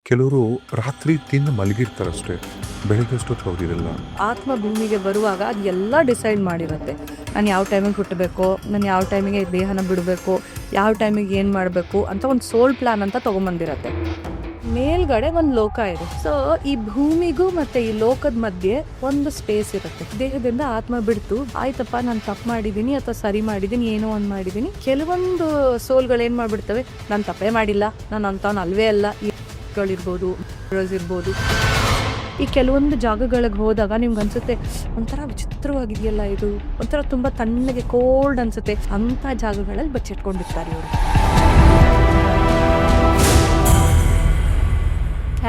ಕೆಲವರು ರಾತ್ರಿ ತಿಂದು ಮಲಗಿರ್ತಾರಷ್ಟೇ, ಬೆಳಗ್ಗೆ ಅಷ್ಟೊತ್ತು ಅವ್ರಿರಲ್ಲ. ಆತ್ಮ ಭೂಮಿಗೆ ಬರುವಾಗ ಅದು ಎಲ್ಲ ಡಿಸೈಡ್ ಮಾಡಿರುತ್ತೆ. ನಾನು ಯಾವ ಟೈಮಿಗೆ ಹುಟ್ಟಬೇಕು, ನಾನು ಯಾವ ಟೈಮಿಗೆ ದೇಹನ ಬಿಡಬೇಕು, ಯಾವ ಟೈಮಿಗೆ ಏನು ಮಾಡಬೇಕು ಅಂತ ಒಂದು ಸೋಲ್ ಪ್ಲಾನ್ ಅಂತ ತೊಗೊಂಬಂದಿರತ್ತೆ. ಮೇಲ್ಗಡೆ ಒಂದು ಲೋಕ ಇದೆ. ಸೊ ಈ ಭೂಮಿಗೂ ಮತ್ತೆ ಈ ಲೋಕದ ಮಧ್ಯೆ ಒಂದು ಸ್ಪೇಸ್ ಇರುತ್ತೆ. ದೇಹದಿಂದ ಆತ್ಮ ಬಿಡ್ತು, ಆಯ್ತಪ್ಪ ನಾನು ತಪ್ಪು ಮಾಡಿದ್ದೀನಿ ಅಥವಾ ಸರಿ ಮಾಡಿದ್ದೀನಿ, ಏನೋ ಒಂದು ಮಾಡಿದ್ದೀನಿ. ಕೆಲವೊಂದು ಸೋಲ್ಗಳು ಏನು ಮಾಡ್ಬಿಡ್ತವೆ, ನಾನು ತಪ್ಪೇ ಮಾಡಿಲ್ಲ, ನಾನು ಅಂತವನು ಅಲ್ವೇ ಅಲ್ಲ, ಇರ್ಬೋದು ಇರ್ಬೋದು. ಈ ಕೆಲವೊಂದು ಜಾಗಗಳಿಗೆ ಹೋದಾಗ ನಿಮ್ಗೆ ಅನ್ಸುತ್ತೆ ಒಂಥರ ವಿಚಿತ್ರವಾಗಿದೆಯಲ್ಲ ಇದು, ಒಂಥರ ತುಂಬಾ ತಣ್ಣಗೆ ಕೋಲ್ಡ್ ಅನ್ಸುತ್ತೆ. ಅಂತ ಜಾಗಗಳಲ್ಲಿ ಬಚ್ಚಿಟ್ಕೊಂಡಿರ್ತಾರೆ ಇವರು.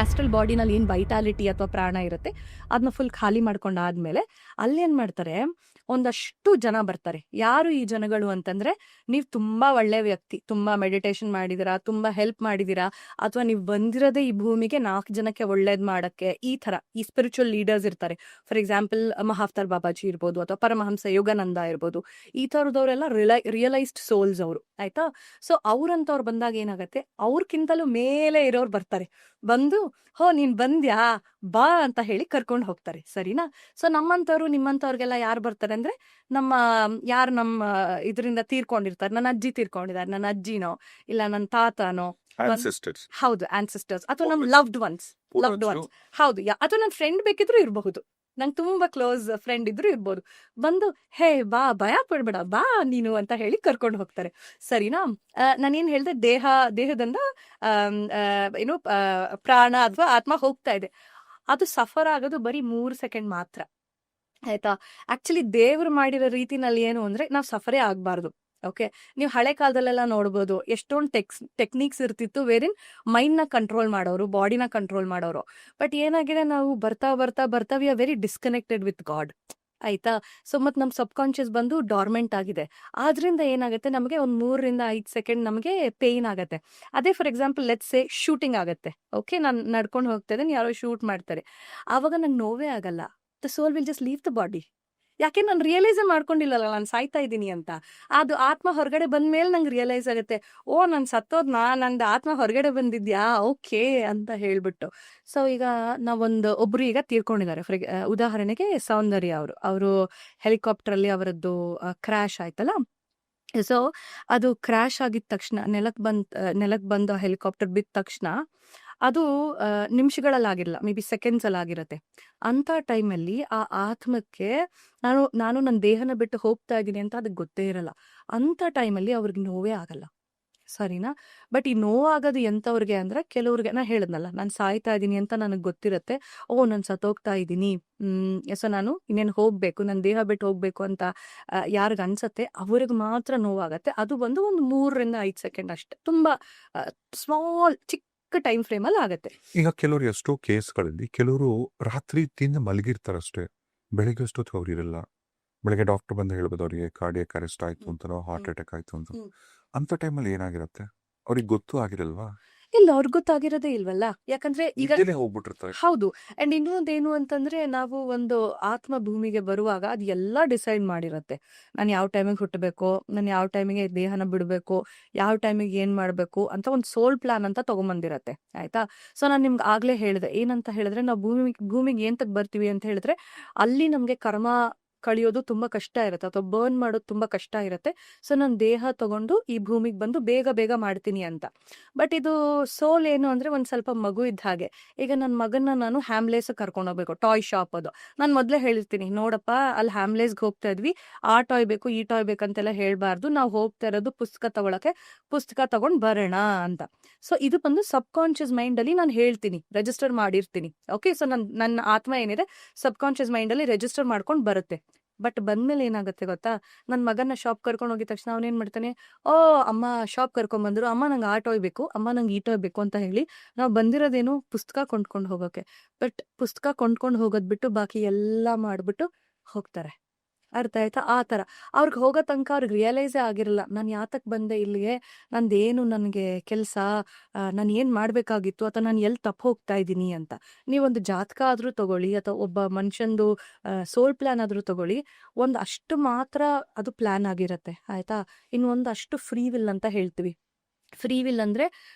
ಆಸ್ಟ್ರಲ್ ಬಾಡಿನಲ್ಲಿ ಏನು ವೈಟಾಲಿಟಿ ಅಥವಾ ಪ್ರಾಣ ಇರುತ್ತೆ ಅದನ್ನ ಫುಲ್ ಖಾಲಿ ಮಾಡ್ಕೊಂಡಾದ್ಮೇಲೆ ಅಲ್ಲೇನ್ ಮಾಡ್ತಾರೆ, ಒಂದಷ್ಟು ಜನ ಬರ್ತಾರೆ. ಯಾರು ಈ ಜನಗಳು ಅಂತಂದ್ರೆ, ನೀವು ತುಂಬಾ ಒಳ್ಳೆ ವ್ಯಕ್ತಿ, ತುಂಬಾ ಮೆಡಿಟೇಷನ್ ಮಾಡಿದಿರಾ, ತುಂಬಾ ಹೆಲ್ಪ್ ಮಾಡಿದಿರಾ, ಅಥವಾ ನೀವು ಬಂದಿರೋದೇ ಈ ಭೂಮಿಗೆ 4 ಜನಕ್ಕೆ ಒಳ್ಳೇದ್ ಮಾಡಕ್ಕೆ. ಈ ತರ ಈ ಸ್ಪಿರಿಚುವಲ್ ಲೀಡರ್ಸ್ ಇರ್ತಾರೆ. ಫಾರ್ ಎಕ್ಸಾಂಪಲ್ ಮಹಾವತಾರ್ ಬಾಬಾಜಿ ಇರ್ಬೋದು, ಅಥವಾ ಪರಮಹಂಸ ಯೋಗಾನಂದ ಇರ್ಬೋದು. ಈ ತರದವರೆಲ್ಲ ರಿಯಲೈಸ್ಡ್ ಸೋಲ್ಸ್ ಅವರು, ಆಯ್ತಾ. ಸೊ ಅವ್ರಂತವ್ರು ಬಂದಾಗ ಏನಾಗತ್ತೆ, ಅವ್ರಕ್ಕಿಂತಲೂ ಮೇಲೆ ಇರೋರು ಬರ್ತಾರೆ. ಬಂದು ಹೋ ನೀನ್ ಬಂದ್ಯಾ ಬಾ ಅಂತ ಹೇಳಿ ಕರ್ಕೊಂಡು ಹೋಗ್ತಾರೆ, ಸರಿನಾ. ಸೊ ನಮ್ಮಂತವ್ರು ನಿಮ್ಮಂತವ್ರಿಗೆಲ್ಲ ಯಾರು ಬರ್ತಾರೆ ಅಂದ್ರೆ, ಯಾರು ನಮ್ಮ ಇದರಿಂದ ತೀರ್ಕೊಂಡಿರ್ತಾರೆ. ನನ್ನ ಅಜ್ಜಿ ತೀರ್ಕೊಂಡಿದ್ದಾರೆ, ನನ್ನ ಅಜ್ಜಿನೋ ಇಲ್ಲ ನನ್ನ ತಾತನೋ, ಹೌದು ಆನ್ಸಿಸ್ಟರ್ಸ್, ಅಥವಾ ನಮ್ ಲವ್ಡ್ ಒನ್ಸ್. ಹೌದು, ಅಥವಾ ನನ್ನ ಫ್ರೆಂಡ್ ಬೇಕಿದ್ರು ಇರಬಹುದು, ನಂಗೆ ತುಂಬಾ ಕ್ಲೋಸ್ ಫ್ರೆಂಡ್ ಇದ್ರು ಇರ್ಬೋದು. ಬಂದು ಹೇ ಬಾ, ಭಯ ಪಡ್ಬೇಡ, ಬಾ ನೀನು ಅಂತ ಹೇಳಿ ಕರ್ಕೊಂಡು ಹೋಗ್ತಾರೆ, ಸರಿನಾ. ನಾನೇನ್ ಹೇಳ್ದೆ, ದೇಹದಿಂದ ಏನು ಪ್ರಾಣ ಅಥವಾ ಆತ್ಮ ಹೋಗ್ತಾ ಇದೆ. ಅದು ಸಫರ್ ಆಗೋದು ಬರೀ 3 ಸೆಕೆಂಡ್ ಮಾತ್ರ, ಆಯ್ತಾ. ಆಕ್ಚುಲಿ ದೇವ್ರು ಮಾಡಿರೋ ರೀತಿನಲ್ಲಿ ಏನು ಅಂದ್ರೆ, ನಾವು ಸಫರೇ ಆಗ್ಬಾರ್ದು. ಓಕೆ, ನೀವು ಹಳೆ ಕಾಲದಲ್ಲೆಲ್ಲ ನೋಡ್ಬೋದು, ಎಷ್ಟೊಂದು ಟೆಕ್ನಿಕ್ಸ್ ಇರ್ತಿತ್ತು ವೇರಿನ್ ಮೈಂಡ್ ನ ಕಂಟ್ರೋಲ್ ಮಾಡೋರು, ಬಾಡಿನ ಕಂಟ್ರೋಲ್ ಮಾಡೋರು. ಬಟ್ ಏನಾಗಿದೆ, ನಾವು ಬರ್ತಾ ಬರ್ತಾ ಬರ್ತಾ we are very disconnected with god, ಆಯ್ತಾ. ಸೊ ಮತ್ ನಮ್ ಸಬ್ ಕಾನ್ಶಿಯಸ್ ಬಂದು ಡಾರ್ಮೆಂಟ್ ಆಗಿದೆ. ಆದ್ರಿಂದ ಏನಾಗುತ್ತೆ, ನಮಗೆ ಒಂದ್ 3 ರಿಂದ 5 ಸೆಕೆಂಡ್ ನಮಗೆ ಪೇನ್ ಆಗತ್ತೆ. ಅದೇ for example let's say shooting ಆಗತ್ತೆ. ಓಕೆ, ನಾನು ನಡ್ಕೊಂಡು ಹೋಗ್ತಾ ಇದ್ದೀನಿ, ಯಾರೋ ಶೂಟ್ ಮಾಡ್ತಾರೆ, ಆವಾಗ ನಂಗೆ ನೋವೇ ಆಗಲ್ಲ. The soul will just leave the body. ಯಾಕೆ ನಾನು ರಿಯಲೈಸೇ ಮಾಡ್ಕೊಂಡಿಲ್ಲಲ್ಲ ನಾನು ಸಾಯ್ತಾ ಇದ್ದೀನಿ ಅಂತ. ಅದು ಆತ್ಮ ಹೊರಗಡೆ ಬಂದ್ಮೇಲೆ ನಂಗೆ ರಿಯಲೈಸ್ ಆಗುತ್ತೆ, ಓ ನಾನು ಸತ್ತೋದ್ನಾ, ನಂದು ಆತ್ಮ ಹೊರಗಡೆ ಬಂದಿದ್ಯಾ, ಓಕೆ ಅಂತ ಹೇಳ್ಬಿಟ್ಟು. ಸೊ ಈಗ ಒಬ್ರು ಈಗ ತೀರ್ಕೊಂಡಿದ್ದಾರೆ. ಉದಾಹರಣೆಗೆ ಸೌಂದರ್ಯ ಅವರು ಹೆಲಿಕಾಪ್ಟರ್ ಅಲ್ಲಿ ಅವರದ್ದು ಕ್ರಾಶ್ ಆಯ್ತಲ್ಲ. ಸೊ ಅದು ಕ್ರಾಶ್ ಆಗಿದ ತಕ್ಷಣ, ನೆಲಕ್ ಬಂದು ಹೆಲಿಕಾಪ್ಟರ್ ಬಿದ್ದ ತಕ್ಷಣ ಅದು ನಿಮಿಷಗಳಲ್ಲಾಗಿರಲ್ಲ, ಮೇ ಬಿ ಸೆಕೆಂಡ್ಸ್ ಅಲ್ಲಿ ಆಗಿರತ್ತೆ. ಅಂತ ಟೈಮಲ್ಲಿ ಆ ಆತ್ಮಕ್ಕೆ ನಾನು ನನ್ನ ದೇಹನ ಬಿಟ್ಟು ಹೋಗ್ತಾ ಇದ್ದೀನಿ ಅಂತ ಅದಕ್ಕೆ ಗೊತ್ತೇ ಇರಲ್ಲ. ಅಂತ ಟೈಮಲ್ಲಿ ಅವ್ರಿಗೆ ನೋವೇ ಆಗಲ್ಲ, ಸರಿನಾ. ಬಟ್ ಈ ನೋವಾಗೋದು ಎಂತವ್ರಿಗೆ ಅಂದ್ರೆ, ಕೆಲವ್ರಿಗೆ ನಾ ಹೇಳಿದ್ನಲ್ಲ, ನಾನು ಸಾಯ್ತಾ ಇದ್ದೀನಿ ಅಂತ ನನಗೆ ಗೊತ್ತಿರತ್ತೆ, ಓ ನಾನು ಸತ್ತೋಗ್ತಾ ಇದ್ದೀನಿ, ಸೊ ನಾನು ಇನ್ನೇನು ಹೋಗ್ಬೇಕು, ನನ್ನ ದೇಹ ಬಿಟ್ಟು ಹೋಗ್ಬೇಕು ಅಂತ ಯಾರಿಗ ಅನ್ಸತ್ತೆ, ಅವ್ರಿಗೆ ಮಾತ್ರ ನೋವಾಗತ್ತೆ. ಅದು ಬಂದು ಒಂದು 3 ರಿಂದ 5 ಸೆಕೆಂಡ್ ಅಷ್ಟೇ, ತುಂಬಾ ಸ್ಮಾಲ್ ಚಿಕ್ಕ ಟೈಮ್ ಫ್ರೇಮ್ ಅಲ್ಲಿ ಆಗತ್ತೆ. ಈಗ ಕೆಲವರು ಎಷ್ಟೋ ಕೇಸ್ಗಳಲ್ಲಿ ಕೆಲವರು ರಾತ್ರಿ ತಿಂದು ಮಲಗಿರ್ತಾರಷ್ಟೇ, ಬೆಳಗ್ಗೆ ಅಷ್ಟೊತ್ತು ಅವ್ರಿರಲ್ಲ. ಬೆಳಗ್ಗೆ ಡಾಕ್ಟರ್ ಬಂದು ಹೇಳ್ಬೋದು ಅವ್ರಿಗೆ ಕಾರ್ಡಿಯಕ್ ಅರೆಸ್ಟ್ ಆಯ್ತು ಅಂತನೋ, ಹಾರ್ಟ್ ಅಟ್ಯಾಕ್ ಆಯ್ತು ಅಂತ. ಅಂತ ಟೈಮಲ್ಲಿ ಏನಾಗಿರತ್ತೆ, ಅವ್ರಿಗೆ ಗೊತ್ತೂ ಆಗಿರಲ್ವಾ? ಇಲ್ಲ, ಅವ್ರಿಗೆ ಗೊತ್ತಾಗಿರೋದೇ ಇಲ್ವಲ್ಲ. ಯಾಕಂದ್ರೆ ಈಗ ಹೋಗ್ಬಿಟ್ಟಿರ್ತಾರೆ. ಹೌದು. ಅಂಡ್ ಇನ್ನೊಂದೇನು ಅಂತಂದ್ರೆ, ನಾವು ಒಂದು ಆತ್ಮ ಭೂಮಿಗೆ ಬರುವಾಗ ಅದು ಎಲ್ಲ ಡಿಸೈಡ್ ಮಾಡಿರತ್ತೆ. ನಾನು ಯಾವ ಟೈಮಿಗೆ ಹುಟ್ಟಬೇಕು, ನಾನು ಯಾವ ಟೈಮಿಗೆ ದೇಹನ ಬಿಡಬೇಕು, ಯಾವ ಟೈಮಿಗೆ ಏನ್ ಮಾಡ್ಬೇಕು ಅಂತ ಒಂದು ಸೋಲ್ ಪ್ಲಾನ್ ಅಂತ ತಗೊಂಬಂದಿರತ್ತೆ, ಆಯ್ತಾ. ಸೊ ನಾನು ನಿಮ್ಗೆ ಆಗ್ಲೇ ಹೇಳಿದೆ, ಏನಂತ ಹೇಳಿದ್ರೆ, ನಾವು ಭೂಮಿಗೆ ಏಂತಕ್ ಬರ್ತೀವಿ ಅಂತ ಹೇಳಿದ್ರೆ, ಅಲ್ಲಿ ನಮ್ಗೆ ಕರ್ಮ ಕಳಿಯೋದು ತುಂಬಾ ಕಷ್ಟ ಇರುತ್ತೆ, ಅಥವಾ ಬರ್ನ್ ಮಾಡೋದು ತುಂಬಾ ಕಷ್ಟ ಇರುತ್ತೆ. ಸೊ ನಾನು ದೇಹ ತಗೊಂಡು ಈ ಭೂಮಿಗೆ ಬಂದು ಬೇಗ ಬೇಗ ಮಾಡ್ತೀನಿ ಅಂತ. ಬಟ್ ಇದು ಸೋಲ್ ಏನು ಅಂದ್ರೆ, ಒಂದ್ ಸ್ವಲ್ಪ ಮಗು ಇದ್ದ ಹಾಗೆ. ಈಗ ನನ್ನ ಮಗನ್ನ ನಾನು ಹ್ಯಾಮ್ಲೇಸ್ ಕರ್ಕೊಂಡು ಹೋಗ್ಬೇಕು, ಟಾಯ್ ಶಾಪ್ ಅದು. ನಾನು ಮೊದ್ಲೇ ಹೇಳಿರ್ತೀನಿ, ನೋಡಪ್ಪ ಅಲ್ಲಿ ಹ್ಯಾಮ್ಲೇಸ್ಗೆ ಹೋಗ್ತಾ ಇದ್ವಿ, ಆ ಟಾಯ್ ಬೇಕು ಈ ಟಾಯ್ ಬೇಕಂತೆಲ್ಲ ಹೇಳ್ಬಾರ್ದು, ನಾವು ಹೋಗ್ತಾ ಇರೋದು ಪುಸ್ತಕ ತಗೊಳಕ್ಕೆ, ಪುಸ್ತಕ ತಗೊಂಡ್ ಬರೋಣ ಅಂತ. ಸೊ ಇದು ಬಂದು ಸಬ್ ಕಾನ್ಶಿಯಸ್ ಮೈಂಡ್ ಅಲ್ಲಿ ನಾನು ಹೇಳ್ತೀನಿ, ರಿಜಿಸ್ಟರ್ ಮಾಡಿರ್ತೀನಿ. ಓಕೆ, ಸೊ ನನ್ನ ಆತ್ಮ ಏನಿದೆ ಸಬ್ ಕಾನ್ಶಿಯಸ್ ಮೈಂಡ್ ಅಲ್ಲಿ ರಿಜಿಸ್ಟರ್ ಮಾಡ್ಕೊಂಡು ಬರುತ್ತೆ. ಬಟ್ ಬಂದ್ಮೇಲೆ ಏನಾಗುತ್ತೆ ಗೊತ್ತಾ, ನನ್ನ ಮಗನ ಶಾಪ್ ಕರ್ಕೊಂಡು ಹೋಗಿದ ತಕ್ಷಣ ಅವನೇನ್ ಮಾಡ್ತಾನೆ, ಓ ಅಮ್ಮ ಶಾಪ್ ಕರ್ಕೊಂಡ್ ಬಂದ್ರು, ಅಮ್ಮ ನಂಗೆ ಆ ಟಾಯ್ ಬೇಕು, ಅಮ್ಮ ನಂಗೆ ಈ ಟಾಯ್ ಬೇಕು ಅಂತ ಹೇಳಿ ನಾವು ಬಂದಿರೋದೇನು ಪುಸ್ತಕ ಕೊಂಡ್ಕೊಂಡು ಹೋಗೋಕೆ. ಬಟ್ ಪುಸ್ತಕ ಕೊಂಡ್ಕೊಂಡು ಹೋಗೋದ್ ಬಿಟ್ಟು ಬಾಕಿ ಎಲ್ಲಾ ಮಾಡ್ಬಿಟ್ಟು ಹೋಗ್ತಾರೆ, ಅರ್ಥ ಆಯ್ತಾ. ಆ ತರ ಅವ್ರಿಗೆ ಹೋಗೋ ತನಕ ಅವ್ರಿಗೆ ರಿಯಲೈಸೇ ಆಗಿರಲ್ಲ, ನಾನು ಯಾತಕ್ ಬಂದೆ ಇಲ್ಲಿಗೆ, ನಂದೇನು ನನಗೆ ಕೆಲಸ, ನಾನು ಏನ್ ಮಾಡ್ಬೇಕಾಗಿತ್ತು, ಅಥವಾ ನಾನು ಎಲ್ಲಿ ತಪ್ಪು ಹೋಗ್ತಾ ಇದ್ದೀನಿ ಅಂತ. ನೀವೊಂದು ಜಾತಕ ಆದ್ರೂ ತಗೊಳ್ಳಿ, ಅಥವಾ ಒಬ್ಬ ಮನುಷ್ಯಂದು ಸೋಲ್ ಪ್ಲಾನ್ ಆದ್ರೂ ತಗೊಳ್ಳಿ, ಅಷ್ಟು ಮಾತ್ರ ಅದು ಪ್ಲಾನ್ ಆಗಿರತ್ತೆ, ಆಯ್ತಾ. ಇನ್ನು ಒಂದಷ್ಟು ಫ್ರೀ ವಿಲ್ ಅಂತ ಹೇಳ್ತೀವಿ, ಫ್ರೀ ವಿಲ್ ಅಂದ್ರೆ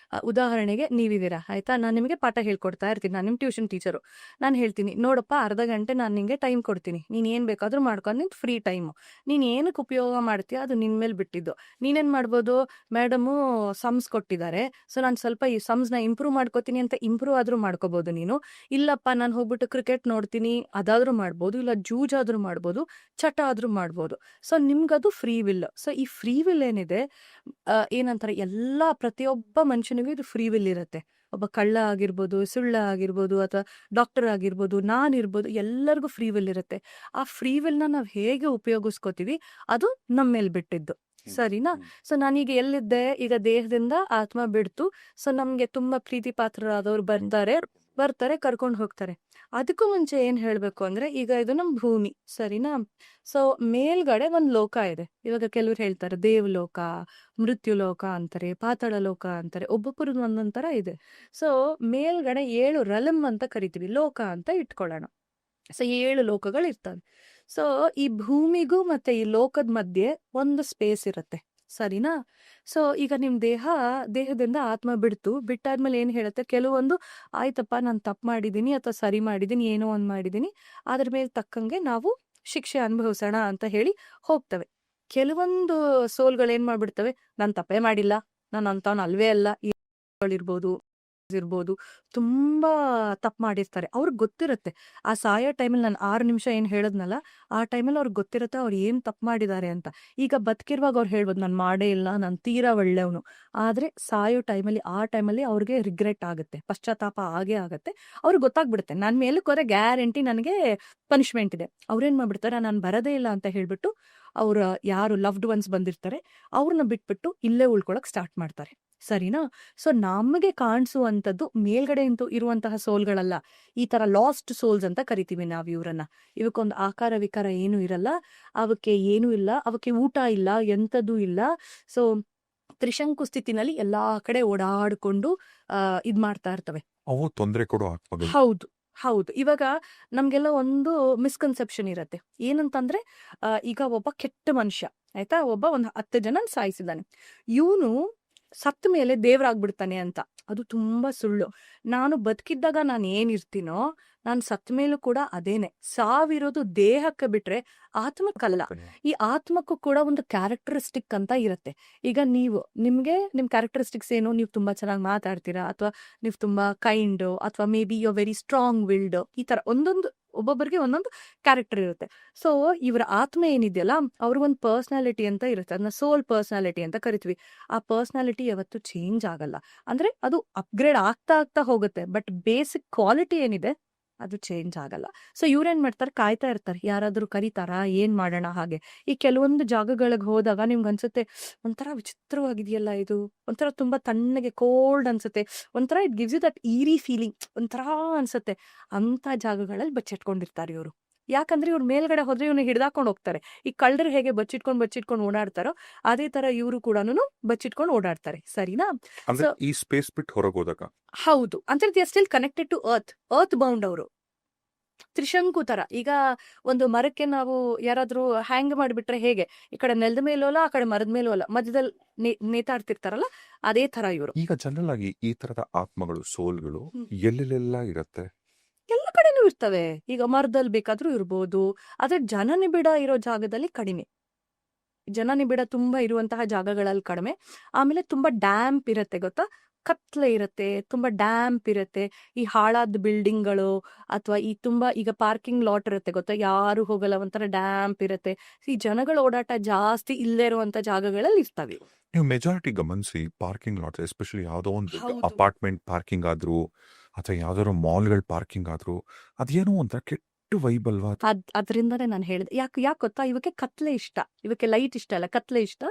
ಉದಾಹರಣೆಗೆ ನೀವಿದ್ದೀರಾ ಆಯ್ತಾ, ನಾನು ನಿಮಗೆ ಪಾಠ ಹೇಳ್ಕೊಡ್ತಾ ಇರ್ತೀನಿ, ನಾನು ನಿಮ್ಮ ಟ್ಯೂಷನ್ ಟೀಚರು. ನಾನು ಹೇಳ್ತೀನಿ, ನೋಡಪ್ಪ ಅರ್ಧ ಗಂಟೆ ನಾನು ನಿಂಗೆ ಟೈಮ್ ಕೊಡ್ತೀನಿ, ನೀನು ಏನು ಬೇಕಾದರೂ ಮಾಡ್ಕೊಂಡು ನಿಂದು ಫ್ರೀ ಟೈಮು, ನೀನು ಏನಕ್ಕೆ ಉಪಯೋಗ ಮಾಡ್ತೀಯ ಅದು ನಿನ್ನ ಮೇಲೆ ಬಿಟ್ಟಿದ್ದು. ನೀನೇನು ಮಾಡ್ಬೋದು, ಮೇಡಮು ಸಮ್ಸ್ ಕೊಟ್ಟಿದ್ದಾರೆ, ಸೊ ನಾನು ಸ್ವಲ್ಪ ಈ ಸಮ್ಸ್ನ ಇಂಪ್ರೂವ್ ಮಾಡ್ಕೋತೀನಿ ಅಂತ ಇಂಪ್ರೂವ್ ಆದರೂ ಮಾಡ್ಕೋಬೋದು ನೀನು. ಇಲ್ಲಪ್ಪ ನಾನು ಹೋಗ್ಬಿಟ್ಟು ಕ್ರಿಕೆಟ್ ನೋಡ್ತೀನಿ ಅದಾದರೂ ಮಾಡ್ಬೋದು, ಇಲ್ಲ ಜೂಜಾದರೂ ಮಾಡ್ಬೋದು, ಚಟ ಆದರೂ ಮಾಡ್ಬೋದು. ಸೊ ನಿಮ್ಗದು ಫ್ರೀ ವಿಲ್. ಸೊ ಈ ಫ್ರೀ ವಿಲ್ ಏನಿದೆ, ಏನಂತಾರೆ, ಪ್ರತಿಯೊಬ್ಬ ಮನುಷ್ಯನಿಗೂ ಇದು ಫ್ರೀ ವಿಲ್ ಇರುತ್ತೆ. ಒಬ್ಬ ಕಳ್ಳ ಆಗಿರ್ಬೋದು, ಸುಳ್ಳ ಆಗಿರ್ಬೋದು, ಅಥವಾ ಡಾಕ್ಟರ್ ಆಗಿರ್ಬೋದು, ನಾನಿರ್ಬೋದು, ಎಲ್ಲರಿಗೂ ಫ್ರೀ ವಿಲ್ ಇರುತ್ತೆ. ಆ ಫ್ರೀ ವಿಲ್ನ ನಾವು ಹೇಗೆ ಉಪಯೋಗಿಸ್ಕೋತೀವಿ ಅದು ನಮ್ಮ ಮೇಲೆ ಬಿಟ್ಟಿದ್ದು. ಸರಿನಾ? ಸೊ ನಾನೀಗ ಎಲ್ಲಿದ್ದೆ, ಈಗ ದೇಹದಿಂದ ಆತ್ಮ ಬಿಡ್ತು. ಸೊ ನಮ್ಗೆ ತುಂಬಾ ಪ್ರೀತಿ ಪಾತ್ರರಾದವ್ರು ಬರ್ತಾರೆ ಕರ್ಕೊಂಡು ಹೋಗ್ತಾರೆ. ಅದಕ್ಕೂ ಮುಂಚೆ ಏನ್ ಹೇಳ್ಬೇಕು ಅಂದ್ರೆ, ಈಗ ಇದು ನಮ್ ಭೂಮಿ, ಸರಿನಾ? ಸೊ ಮೇಲ್ಗಡೆ ಒಂದ್ ಲೋಕ ಇದೆ. ಇವಾಗ ಕೆಲವ್ರು ಹೇಳ್ತಾರೆ ದೇವಲೋಕ, ಮೃತ್ಯು ಲೋಕ ಅಂತಾರೆ, ಪಾತಾಳ ಲೋಕ ಅಂತಾರೆ, ಒಬ್ಬೊಬ್ಬರದ್ದು ಒಂದೊಂದ್ ತರ ಇದೆ. ಸೊ ಮೇಲ್ಗಡೆ 7 ರಲಮ್ ಅಂತ ಕರಿತೀವಿ, ಲೋಕ ಅಂತ ಇಟ್ಕೊಳ್ಳೋಣ. ಸೊ 7 ಲೋಕಗಳು ಇರ್ತವೆ. ಸೊ ಈ ಭೂಮಿಗೂ ಮತ್ತೆ ಈ ಲೋಕದ ಮಧ್ಯೆ ಒಂದು ಸ್ಪೇಸ್ ಇರುತ್ತೆ, ಸರಿನಾ? ಸೊ ಈಗ ನಿಮ್ ದೇಹದಿಂದ ಆತ್ಮ ಬಿಟ್ಟಾದ್ಮೇಲೆ ಏನ್ ಹೇಳುತ್ತೆ, ಕೆಲವೊಂದು ಆಯ್ತಪ್ಪ ನಾನು ತಪ್ಪು ಮಾಡಿದೀನಿ ಅಥವಾ ಸರಿ ಮಾಡಿದೀನಿ, ಏನೋ ಒಂದ್ ಮಾಡಿದೀನಿ, ಅದ್ರ ಮೇಲೆ ತಕ್ಕಂಗೆ ನಾವು ಶಿಕ್ಷೆ ಅನುಭವಿಸೋಣ ಅಂತ ಹೇಳಿ ಹೋಗ್ತವೆ. ಕೆಲವೊಂದು ಸೋಲ್ಗಳು ಏನ್ ಮಾಡ್ಬಿಡ್ತವೆ, ನಾನು ತಪ್ಪೇ ಮಾಡಿಲ್ಲ, ನಾನು ಅಂತವ್ನು ಅಲ್ವೇ ಅಲ್ಲ, ಇರ್ಬೋದು, ತುಂಬಾ ತಪ್ಪು ಮಾಡಿರ್ತಾರೆ. ಅವ್ರಿಗೆ ಗೊತ್ತಿರುತ್ತೆ ಆ ಸಾಯೋ ಟೈಮಲ್ಲಿ, ನಾನು 6 ನಿಮಿಷ ಏನ್ ಹೇಳದ್ನಲ್ಲ, ಆ ಟೈಮಲ್ಲಿ ಅವ್ರಿಗೆ ಗೊತ್ತಿರುತ್ತೆ ಅವ್ರು ಏನ್ ತಪ್ಪು ಮಾಡಿದ್ದಾರೆ ಅಂತ. ಈಗ ಬದುಕಿರುವಾಗ ಅವ್ರು ಹೇಳ್ಬೋದು ನಾನು ಮಾಡೇ ಇಲ್ಲ, ನಾನು ತೀರಾ ಒಳ್ಳೆಯವನು. ಆದ್ರೆ ಸಾಯೋ ಟೈಮಲ್ಲಿ, ಆ ಟೈಮಲ್ಲಿ ಅವ್ರಿಗೆ ರಿಗ್ರೆಟ್ ಆಗುತ್ತೆ, ಪಶ್ಚಾತ್ತಾಪ ಆಗೇ ಆಗತ್ತೆ. ಅವ್ರಿಗೆ ಗೊತ್ತಾಗ್ಬಿಡುತ್ತೆ ನನ್ನ ಮೇಲಕ್ಕೆ ಹೋದ್ರೆ ಗ್ಯಾರಂಟಿ ನನಗೆ ಪನಿಷ್ಮೆಂಟ್ ಇದೆ. ಅವ್ರೇನ್ ಮಾಡ್ಬಿಡ್ತಾರೆ, ನಾನು ಬರದೇ ಇಲ್ಲ ಅಂತ ಹೇಳ್ಬಿಟ್ಟು ಅವ್ರ ಯಾರು ಲವ್ಡ್ ಒನ್ಸ್ ಬಂದಿರ್ತಾರೆ ಅವ್ರನ್ನ ಬಿಟ್ಬಿಟ್ಟು ಇಲ್ಲೇ ಉಳ್ಕೊಳಕ್ ಸ್ಟಾರ್ಟ್ ಮಾಡ್ತಾರೆ, ಸರಿನಾ? ಸೊ ನಮಗೆ ಕಾಣಿಸುವಂಥದ್ದು ಮೇಲ್ಗಡೆ ಇರುವಂತಹ ಸೋಲ್ಗಳಲ್ಲ, ಈ ತರ ಲಾಸ್ಟ್ ಸೋಲ್ಸ್ ಅಂತ ಕರಿತೀವಿ ನಾವು ಇವ್ರನ್ನ. ಇವಕ್ಕೊಂದು ಆಕಾರ ವಿಕಾರ ಏನು ಇರಲ್ಲ, ಅವಕ್ಕೆ ಏನೂ ಇಲ್ಲ, ಅವಕ್ಕೆ ಊಟ ಇಲ್ಲ, ಎಂಥದ್ದು ಇಲ್ಲ. ಸೊ ತ್ರಿಶಂಕು ಸ್ಥಿತಿನಲ್ಲಿ ಎಲ್ಲಾ ಕಡೆ ಓಡಾಡ್ಕೊಂಡು ಇದ್ ಮಾಡ್ತಾ ಇರ್ತವೆ. ಅವು ತೊಂದರೆ ಕೊಡೋ ಆತ್ಮಗಳು. ಹೌದು ಹೌದು. ಇವಾಗ ನಮ್ಗೆಲ್ಲ ಒಂದು ಮಿಸ್ಕನ್ಸೆಪ್ಷನ್ ಇರತ್ತೆ, ಏನಂತಂದ್ರೆ ಈಗ ಒಬ್ಬ ಕೆಟ್ಟ ಮನುಷ್ಯ, ಆಯ್ತಾ, ಒಂದು 10 ಜನ ಸಾಯಿಸಿದ್ದಾನೆ, ಇವನು ಸತ್ತ ಮೇಲೆ ದೇವ್ರಾಗ್ಬಿಡ್ತಾನೆ ಅಂತ. ಅದು ತುಂಬಾ ಸುಳ್ಳು. ನಾನು ಬದುಕಿದ್ದಾಗ ನಾನು ಏನಿರ್ತೀನೋ, ನಾನು ಸತ್ತ ಮೇಲೂ ಕೂಡ ಅದೇನೆ. ಸಾವಿರೋದು ದೇಹಕ್ಕೆ ಬಿಟ್ರೆ ಆತ್ಮಕ್ಕಲ್ಲ. ಈ ಆತ್ಮಕ್ಕೂ ಕೂಡ ಒಂದು ಕ್ಯಾರೆಕ್ಟರಿಸ್ಟಿಕ್ ಅಂತ ಇರುತ್ತೆ. ಈಗ ನಿಮ್ ಕ್ಯಾರೆಕ್ಟರಿಸ್ಟಿಕ್ಸ್ ಏನು, ನೀವು ತುಂಬಾ ಚೆನ್ನಾಗಿ ಮಾತಾಡ್ತೀರಾ, ಅಥವಾ ನೀವು ತುಂಬಾ ಕೈಂಡ್, ಅಥವಾ maybe you very strong willed, ಈ ತರ ಒಬ್ಬೊಬ್ಬರಿಗೆ ಒಂದೊಂದು ಕ್ಯಾರೆಕ್ಟರ್ ಇರುತ್ತೆ. ಸೊ ಇವರ ಆತ್ಮ ಏನಿದೆಯಲ್ಲ, ಅವ್ರಿಗೊಂದು ಪರ್ಸನಾಲಿಟಿ ಅಂತ ಇರುತ್ತೆ, ಅದನ್ನ ಸೋಲ್ ಪರ್ಸನಾಲಿಟಿ ಅಂತ ಕರಿತೀವಿ. ಆ ಪರ್ಸನಾಲಿಟಿ ಯಾವತ್ತೂ ಚೇಂಜ್ ಆಗಲ್ಲ, ಅಂದ್ರೆ ಅದು ಅಪ್ಗ್ರೇಡ್ ಆಗ್ತಾ ಹೋಗುತ್ತೆ, ಬಟ್ ಬೇಸಿಕ್ ಕ್ವಾಲಿಟಿ ಏನಿದೆ ಅದು ಚೇಂಜ್ ಆಗಲ್ಲ. ಸೊ ಇವ್ರೇನ್ ಮಾಡ್ತಾರೆ, ಕಾಯ್ತಾ ಇರ್ತಾರೆ, ಯಾರಾದ್ರೂ ಕರೀತಾರಾ, ಏನ್ ಮಾಡೋಣ ಹಾಗೆ. ಈ ಕೆಲವೊಂದು ಜಾಗಗಳಿಗೆ ಹೋದಾಗ ನಿಮ್ಗೆ ಅನ್ಸುತ್ತೆ, ಒಂಥರ ವಿಚಿತ್ರವಾಗಿದೆಯಲ್ಲ ಇದು, ಒಂಥರ ತುಂಬಾ ತಣ್ಣಗೆ ಕೋಲ್ಡ್ ಅನ್ಸುತ್ತೆ, ಒಂಥರ it gives you that eerie feeling, ಒಂಥರ ಅನ್ಸುತ್ತೆ. ಅಂತ ಜಾಗಗಳಲ್ಲಿ ಬಚ್ಚಿಟ್ಕೊಂಡಿರ್ತಾರೆ ಇವರು. ಯಾಕಂದ್ರೆ ಇವ್ರ ಮೇಲ್ಗಡೆ ಹೋದ್ರೆ ಇವ್ನ ಹಿಡ್ದಾಕೊಂಡು ಹೋಗ್ತಾರೆ. ಈ ಕಳ್ಳರು ಹೇಗೆ ಬಚ್ಚಿಟ್ಕೊಂಡು ಓಡಾಡ್ತಾರೋ, ಅದೇ ತರ ಇವರು ಕೂಡ ಬಚ್ಚಿಟ್ಕೊಂಡು ಓಡಾಡ್ತಾರೆ, ಸರಿನಾ? ಅಂದ್ರೆ ಈ ಸ್ಪೇಸ್ ಬಿಟ್ಟು ಹೊರಗೆ ಹೋದಾಗ ಹೌದು, ಅಂದ್ರೆ they are still connected to earth bound ಅವರು. ತ್ರಿಶಂಕು ತರ. ಈಗ ಒಂದು ಮರಕ್ಕೆ ನಾವು ಯಾರಾದ್ರೂ ಹ್ಯಾಂಗ್ ಮಾಡಿಬಿಟ್ರೆ ಹೇಗೆ, ಈ ಕಡೆ ನೆಲದ ಮೇಲೋಲ, ಆ ಕಡೆ ಮರದ ಮೇಲೋಲ, ಮಧ್ಯದಲ್ಲಿ ನೇತಾಡ್ತಿರ್ತಾರಲ್ಲ, ಅದೇ ತರ ಇವರು. ಈಗ ಜನರಲ್ ಆಗಿ ಈ ತರದ ಆತ್ಮಗಳು, ಸೋಲ್ಗಳು ಎಲ್ಲೆಲ್ಲ ಇರತ್ತೆ? ಎಲ್ಲ ಕಡೆನೂ ಇರ್ತವೆ. ಈಗ ಮರದಲ್ಲಿ ಬೇಕಾದ್ರೂ ಇರ್ಬೋದು, ಆದ್ರೆ ಜನನಿಬಿಡ ಇರೋ ಜಾಗದಲ್ಲಿ ಕಡಿಮೆ. ಜನನಿಬಿಡ ತುಂಬಾ ಇರುವಂತಹ ಜಾಗಗಳಲ್ಲಿ ಕಡಿಮೆ. ಆಮೇಲೆ ತುಂಬಾ ಡ್ಯಾಂಪ್ ಇರತ್ತೆ, ಗೊತ್ತಾ, ಕತ್ಲೆ ಇರತ್ತೆ, ತುಂಬಾ ಡ್ಯಾಂಪ್ ಇರತ್ತೆ. ಈ ಹಾಳಾದ ಬಿಲ್ಡಿಂಗ್ಗಳು, ಅಥವಾ ಈ ತುಂಬಾ ಈಗ ಪಾರ್ಕಿಂಗ್ ಲಾಟ್ ಇರುತ್ತೆ, ಗೊತ್ತಾ, ಯಾರು ಹೋಗಲ್ಲ, ಒಂಥರ ಡ್ಯಾಂಪ್ ಇರತ್ತೆ. ಈ ಜನಗಳ ಓಡಾಟ ಜಾಸ್ತಿ ಇಲ್ಲದೆ ಇರುವಂತ ಜಾಗಗಳಲ್ಲಿ ಇರ್ತವೆ. ನೀವು ಮೆಜಾರಿಟಿ ಗಮನಿಸಿ, ಪಾರ್ಕಿಂಗ್ ಲಾಟ್ಸ್, ಎಸ್ಪೆಷಲಿ ಯಾವುದೋ ಒಂದು ಹೌದು. ಅಪಾರ್ಟ್ಮೆಂಟ್ ಪಾರ್ಕಿಂಗ್ ಆದ್ರೂ ಅಥವಾ ಯಾವ್ದಾದ್ರು ಮಾಲ್ಗಳ ಪಾರ್ಕಿಂಗ್ ಆದ್ರೂ ಅದೇನೋ ಒಂಥರ ಕೆಟ್ಟ ವೈಬ್ ಅಲ್ವಾ? ಅದರಿಂದನೇ ನಾನು ಹೇಳಿದೆ, ಯಾಕೆ ಗೊತ್ತಾ, ಇವಕ್ಕೆ ಕತ್ಲೆ ಇಷ್ಟ, ಇವಕ್ಕೆ ಲೈಟ್ ಇಷ್ಟ ಅಲ್ಲ, ಕತ್ಲೆ ಇಷ್ಟ.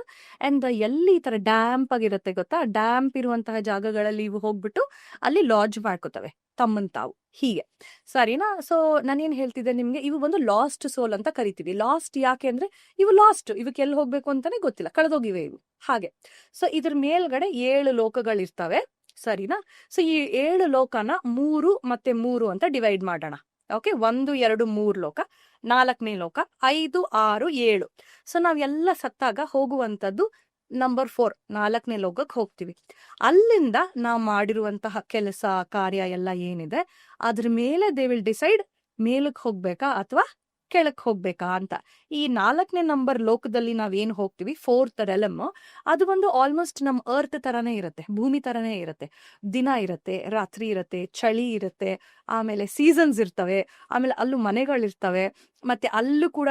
ಅಂಡ್ ಎಲ್ಲಿ ಈ ತರ ಡ್ಯಾಂಪ್ ಆಗಿರುತ್ತೆ ಗೊತ್ತಾ, ಡ್ಯಾಂಪ್ ಇರುವಂತಹ ಜಾಗಗಳಲ್ಲಿ ಇವು ಹೋಗ್ಬಿಟ್ಟು ಅಲ್ಲಿ ಲಾಡ್ಜ್ ಮಾಡ್ಕೋತವೆ ತಮ್ಮನ್ ತಾವು, ಹೀಗೆ, ಸರಿನಾ? ಸೊ ನಾನೇನ್ ಹೇಳ್ತಿದ್ದೆ ನಿಮ್ಗೆ, ಇವು ಒಂದು ಲಾಸ್ಟ್ ಸೋಲ್ ಅಂತ ಕರಿತೀವಿ. ಲಾಸ್ಟ್ ಯಾಕೆ ಅಂದ್ರೆ ಇವು ಲಾಸ್ಟ್, ಇವಕ್ಕೆ ಎಲ್ಲಿ ಹೋಗ್ಬೇಕು ಅಂತಾನೆ ಗೊತ್ತಿಲ್ಲ, ಕಳೆದೋಗಿವೆ ಇವು, ಹಾಗೆ. ಸೊ ಇದ್ರ ಮೇಲ್ಗಡೆ 7 ಲೋಕಗಳಿರ್ತವೆ, ಸರಿನಾ? ಸೊ ಈ 7 ಲೋಕನ 3 ಮತ್ತೆ 3 ಅಂತ ಡಿವೈಡ್ ಮಾಡೋಣ. ಓಕೆ, 1, 2, 3 ಲೋಕ, 4ನೇ ಲೋಕ, 5, 6, 7. ಸೊ ನಾವೆಲ್ಲ ಸತ್ತಾಗ ಹೋಗುವಂಥದ್ದು ನಂಬರ್ 4 4ನೇ ಲೋಕಕ್ಕೆ ಹೋಗ್ತೀವಿ. ಅಲ್ಲಿಂದ ನಾವು ಮಾಡಿರುವಂತಹ ಕೆಲಸ ಕಾರ್ಯ ಎಲ್ಲ ಏನಿದೆ ಅದ್ರ ಮೇಲೆ ದೇ ವಿಲ್ ಡಿಸೈಡ್ ಮೇಲಕ್ಕೆ ಹೋಗ್ಬೇಕಾ ಅಥವಾ ಕೆಳಕ್ ಹೋಗ್ಬೇಕಾ ಅಂತ. ಈ 4ನೇ ನಂಬರ್ ಲೋಕದಲ್ಲಿ ನಾವೇನ್ ಹೋಗ್ತೀವಿ, 4th ರೆಲಮ್, ಅದು ಒಂದು ಆಲ್ಮೋಸ್ಟ್ ನಮ್ ಅರ್ತ್ ತರಾನೇ ಇರುತ್ತೆ, ಭೂಮಿ ತರಾನೇ ಇರುತ್ತೆ. ದಿನ ಇರುತ್ತೆ, ರಾತ್ರಿ ಇರುತ್ತೆ, ಚಳಿ ಇರುತ್ತೆ, ಆಮೇಲೆ ಸೀಸನ್ಸ್ ಇರ್ತವೆ, ಆಮೇಲೆ ಅಲ್ಲೂ ಮನೆಗಳಿರ್ತವೆ, ಮತ್ತೆ ಅಲ್ಲೂ ಕೂಡ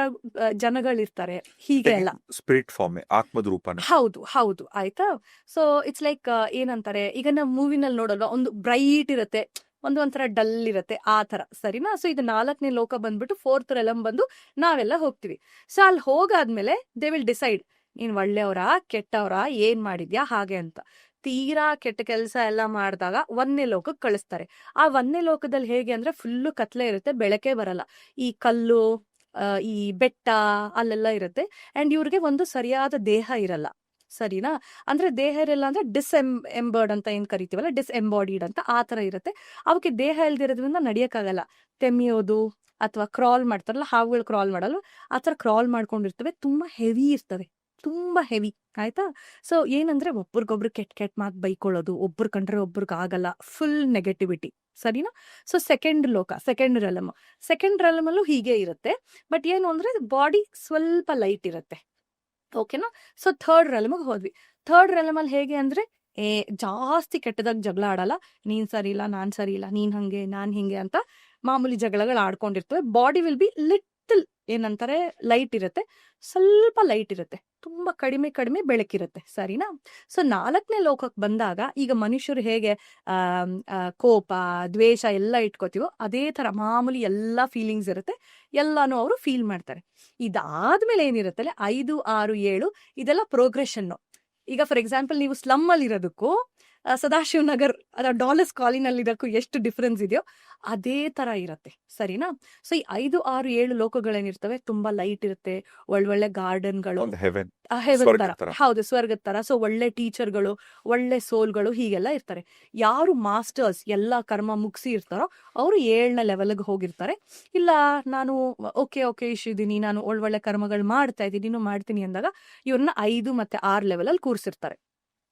ಜನಗಳಿರ್ತಾರೆ, ಹೀಗೆ ಎಲ್ಲ. ಸ್ಪಿರಿಟ್ ಫಾರ್ಮ್, ಆತ್ಮದ ರೂಪನೇ. ಹೌದು ಹೌದು ಆಯ್ತಾ. ಸೊ ಇಟ್ಸ್ ಲೈಕ್ ಏನಂತಾರೆ, ಈಗ ನಾವು ಮೂವಿನಲ್ಲಿ ನೋಡಲ್ವಾ, ಒಂದು ಬ್ರೈಟ್ ಇರುತ್ತೆ, ಒಂಥರ ಡಲ್ ಇರುತ್ತೆ, ಆ ತರ, ಸರಿನಾ. ಸೊ ಇದು 4ನೇ ಲೋಕ ಬಂದ್ಬಿಟ್ಟು 4th ರೆಲಮ್ ಬಂದು ನಾವೆಲ್ಲ ಹೋಗ್ತೀವಿ. ಸೊ ಅಲ್ಲಿ ಹೋಗಾದ್ಮೇಲೆ ದೇ ವಿಲ್ ಡಿಸೈಡ್ ನೀನ್ ಒಳ್ಳೆಯವರಾ ಕೆಟ್ಟವರಾ, ಏನ್ ಮಾಡಿದ್ಯಾ ಹಾಗೆ ಅಂತ. ತೀರಾ ಕೆಟ್ಟ ಕೆಲಸ ಎಲ್ಲ ಮಾಡಿದಾಗ 1ನೇ ಲೋಕಕ್ಕೆ ಕಳಿಸ್ತಾರೆ. ಆ 1ನೇ ಲೋಕದಲ್ಲಿ ಹೇಗೆ ಅಂದ್ರೆ ಫುಲ್ಲು ಕತ್ಲೆ ಇರುತ್ತೆ, ಬೆಳಕೆ ಬರಲ್ಲ, ಈ ಕಲ್ಲು ಈ ಬೆಟ್ಟ ಅಲ್ಲೆಲ್ಲ ಇರುತ್ತೆ. ಅಂಡ್ ಇವ್ರಿಗೆ ಒಂದು ಸರಿಯಾದ ದೇಹ ಇರಲ್ಲ, ಸರಿನಾ. ಅಂದ್ರೆ ದೇಹ ಇರಲ್ಲ ಅಂದ್ರೆ ಎಂಬರ್ಡ್ ಅಂತ ಏನ್ ಕರಿತೀವಲ್ಲ, ಡಿಸ್ಎಂಬಾಡಿಡ್ ಅಂತ, ಆ ತರ ಇರುತ್ತೆ. ಅವಕ್ಕೆ ದೇಹ ಇಲ್ದಿರೋದ್ರಿಂದ ನಡಿಯಕ್ಕಾಗಲ್ಲ. ತೆಮಿಯೋದು ಅಥವಾ ಕ್ರಾಲ್ ಮಾಡ್ತಾರಲ್ಲ, ಹಾವುಗಳು ಕ್ರಾಲ್ ಮಾಡಲ್ಲ, ಆ ತರ ಕ್ರಾಲ್ ಮಾಡ್ಕೊಂಡಿರ್ತವೆ, ತುಂಬಾ ಹೆವಿ ಇರ್ತವೆ, ತುಂಬಾ ಹೆವಿ, ಆಯ್ತಾ. ಸೊ ಏನಂದ್ರೆ ಒಬ್ರಿಗೊಬ್ರು ಕೆಟ್ಟ ಕೆಟ್ಟ ಮಾತು ಬೈಕೊಳ್ಳೋದು, ಒಬ್ರು ಕಂಡ್ರೆ ಒಬ್ರಿಗೆ ಆಗಲ್ಲ, ಫುಲ್ ನೆಗೆಟಿವಿಟಿ, ಸರಿನಾ. ಸೊ ಸೆಕೆಂಡ್ ರೆಲಮ್ ಅಲ್ಲೂ ಹೀಗೆ ಇರುತ್ತೆ. ಬಟ್ ಏನು ಅಂದ್ರೆ ಬಾಡಿ ಸ್ವಲ್ಪ ಲೈಟ್ ಇರುತ್ತೆ, ಓಕೆನಾ. ಸೊ ಥರ್ಡ್ ರೆಲಮ್ಗೆ ಹೋದ್ವಿ. ಥರ್ಡ್ ರೆಲಮ್ ಅಲ್ಲಿ ಹೇಗೆ ಅಂದ್ರೆ ಜಾಸ್ತಿ ಕೆಟ್ಟದಾಗ ಜಗಳ ಆಡಲ್ಲ, ನೀನ್ ಸರಿ ಇಲ್ಲ ನಾನ್ ಸರಿ ಇಲ್ಲ, ನೀನ್ ಹಂಗೆ ನಾನ್ ಹಿಂಗೆ ಅಂತ ಮಾಮೂಲಿ ಜಗಳಗಳು ಆಡ್ಕೊಂಡಿರ್ತವೆ. ಬಾಡಿ ವಿಲ್ ಬಿ ಲಿಟಲ್ ಏನಂತಾರೆ ಲೈಟ್ ಇರುತ್ತೆ, ಸ್ವಲ್ಪ ಲೈಟ್ ಇರುತ್ತೆ, ತುಂಬಾ ಕಡಿಮೆ ಕಡಿಮೆ ಬೆಳಕಿರುತ್ತೆ, ಸರಿನಾ. ಸೊ 4ನೇ ಲೋಕಕ್ಕೆ ಬಂದಾಗ ಈಗ ಮನುಷ್ಯರು ಹೇಗೆ ಕೋಪ ದ್ವೇಷ ಎಲ್ಲ ಇಟ್ಕೋತೀವೋ ಅದೇ ತರ ಮಾಮೂಲಿ ಎಲ್ಲಾ ಫೀಲಿಂಗ್ಸ್ ಇರುತ್ತೆ, ಎಲ್ಲಾನು ಅವರು ಫೀಲ್ ಮಾಡ್ತಾರೆ. ಇದಾದ್ಮೇಲೆ ಏನಿರುತ್ತಲ್ಲ 5, 6, 7 ಇದೆಲ್ಲ ಪ್ರೋಗ್ರೆಷನ್. ಈಗ ಫಾರ್ ಎಕ್ಸಾಂಪಲ್ ನೀವು ಸ್ಲಮ್ ಅಲ್ಲಿ ಇರೋದಕ್ಕೂ ಸದಾಶಿವ್ ನಗರ್ ಅಥವಾ ಡಾಲರ್ಸ್ ಕಾಲಿನಲ್ಲಿ ಇರೋಕ್ಕೂ ಎಷ್ಟು ಡಿಫ್ರೆನ್ಸ್ ಇದೆಯೋ ಅದೇ ತರ ಇರುತ್ತೆ, ಸರಿನಾ. ಸೊ ಈ 5, 6, 7 ಲೋಕಗಳೇನಿರ್ತವೆ ತುಂಬಾ ಲೈಟ್ ಇರುತ್ತೆ, ಒಳ್ಳೊಳ್ಳೆ ಗಾರ್ಡನ್ಗಳು, ಹೆವೆನ್ ಹೆವೆನ್ ತರ, ಹೌದು ಸ್ವರ್ಗದ ತರ. ಸೊ ಒಳ್ಳೆ ಟೀಚರ್ಗಳು, ಒಳ್ಳೆ ಸೋಲ್ಗಳು ಹೀಗೆಲ್ಲ ಇರ್ತಾರೆ. ಯಾರು ಮಾಸ್ಟರ್ಸ್ ಎಲ್ಲಾ ಕರ್ಮ ಮುಗಿಸಿ ಇರ್ತಾರೋ ಅವರು 7ನೇ ಲೆವೆಲ್ಗೆ ಹೋಗಿರ್ತಾರೆ. ಇಲ್ಲ ನಾನು ಓಕೆ ಇದ್ದೀನಿ, ನಾನು ಒಳ್ಳೊಳ್ಳೆ ಕರ್ಮಗಳು ಮಾಡ್ತಾ ಇದ್ದೀನಿ, ನೀನು ಮಾಡ್ತೀನಿ ಅಂದಾಗ ಇವ್ರನ್ನ 5 ಮತ್ತೆ 6 ಲೆವೆಲ್ ಅಲ್ಲಿ ಕೂರ್ಸಿರ್ತಾರೆ.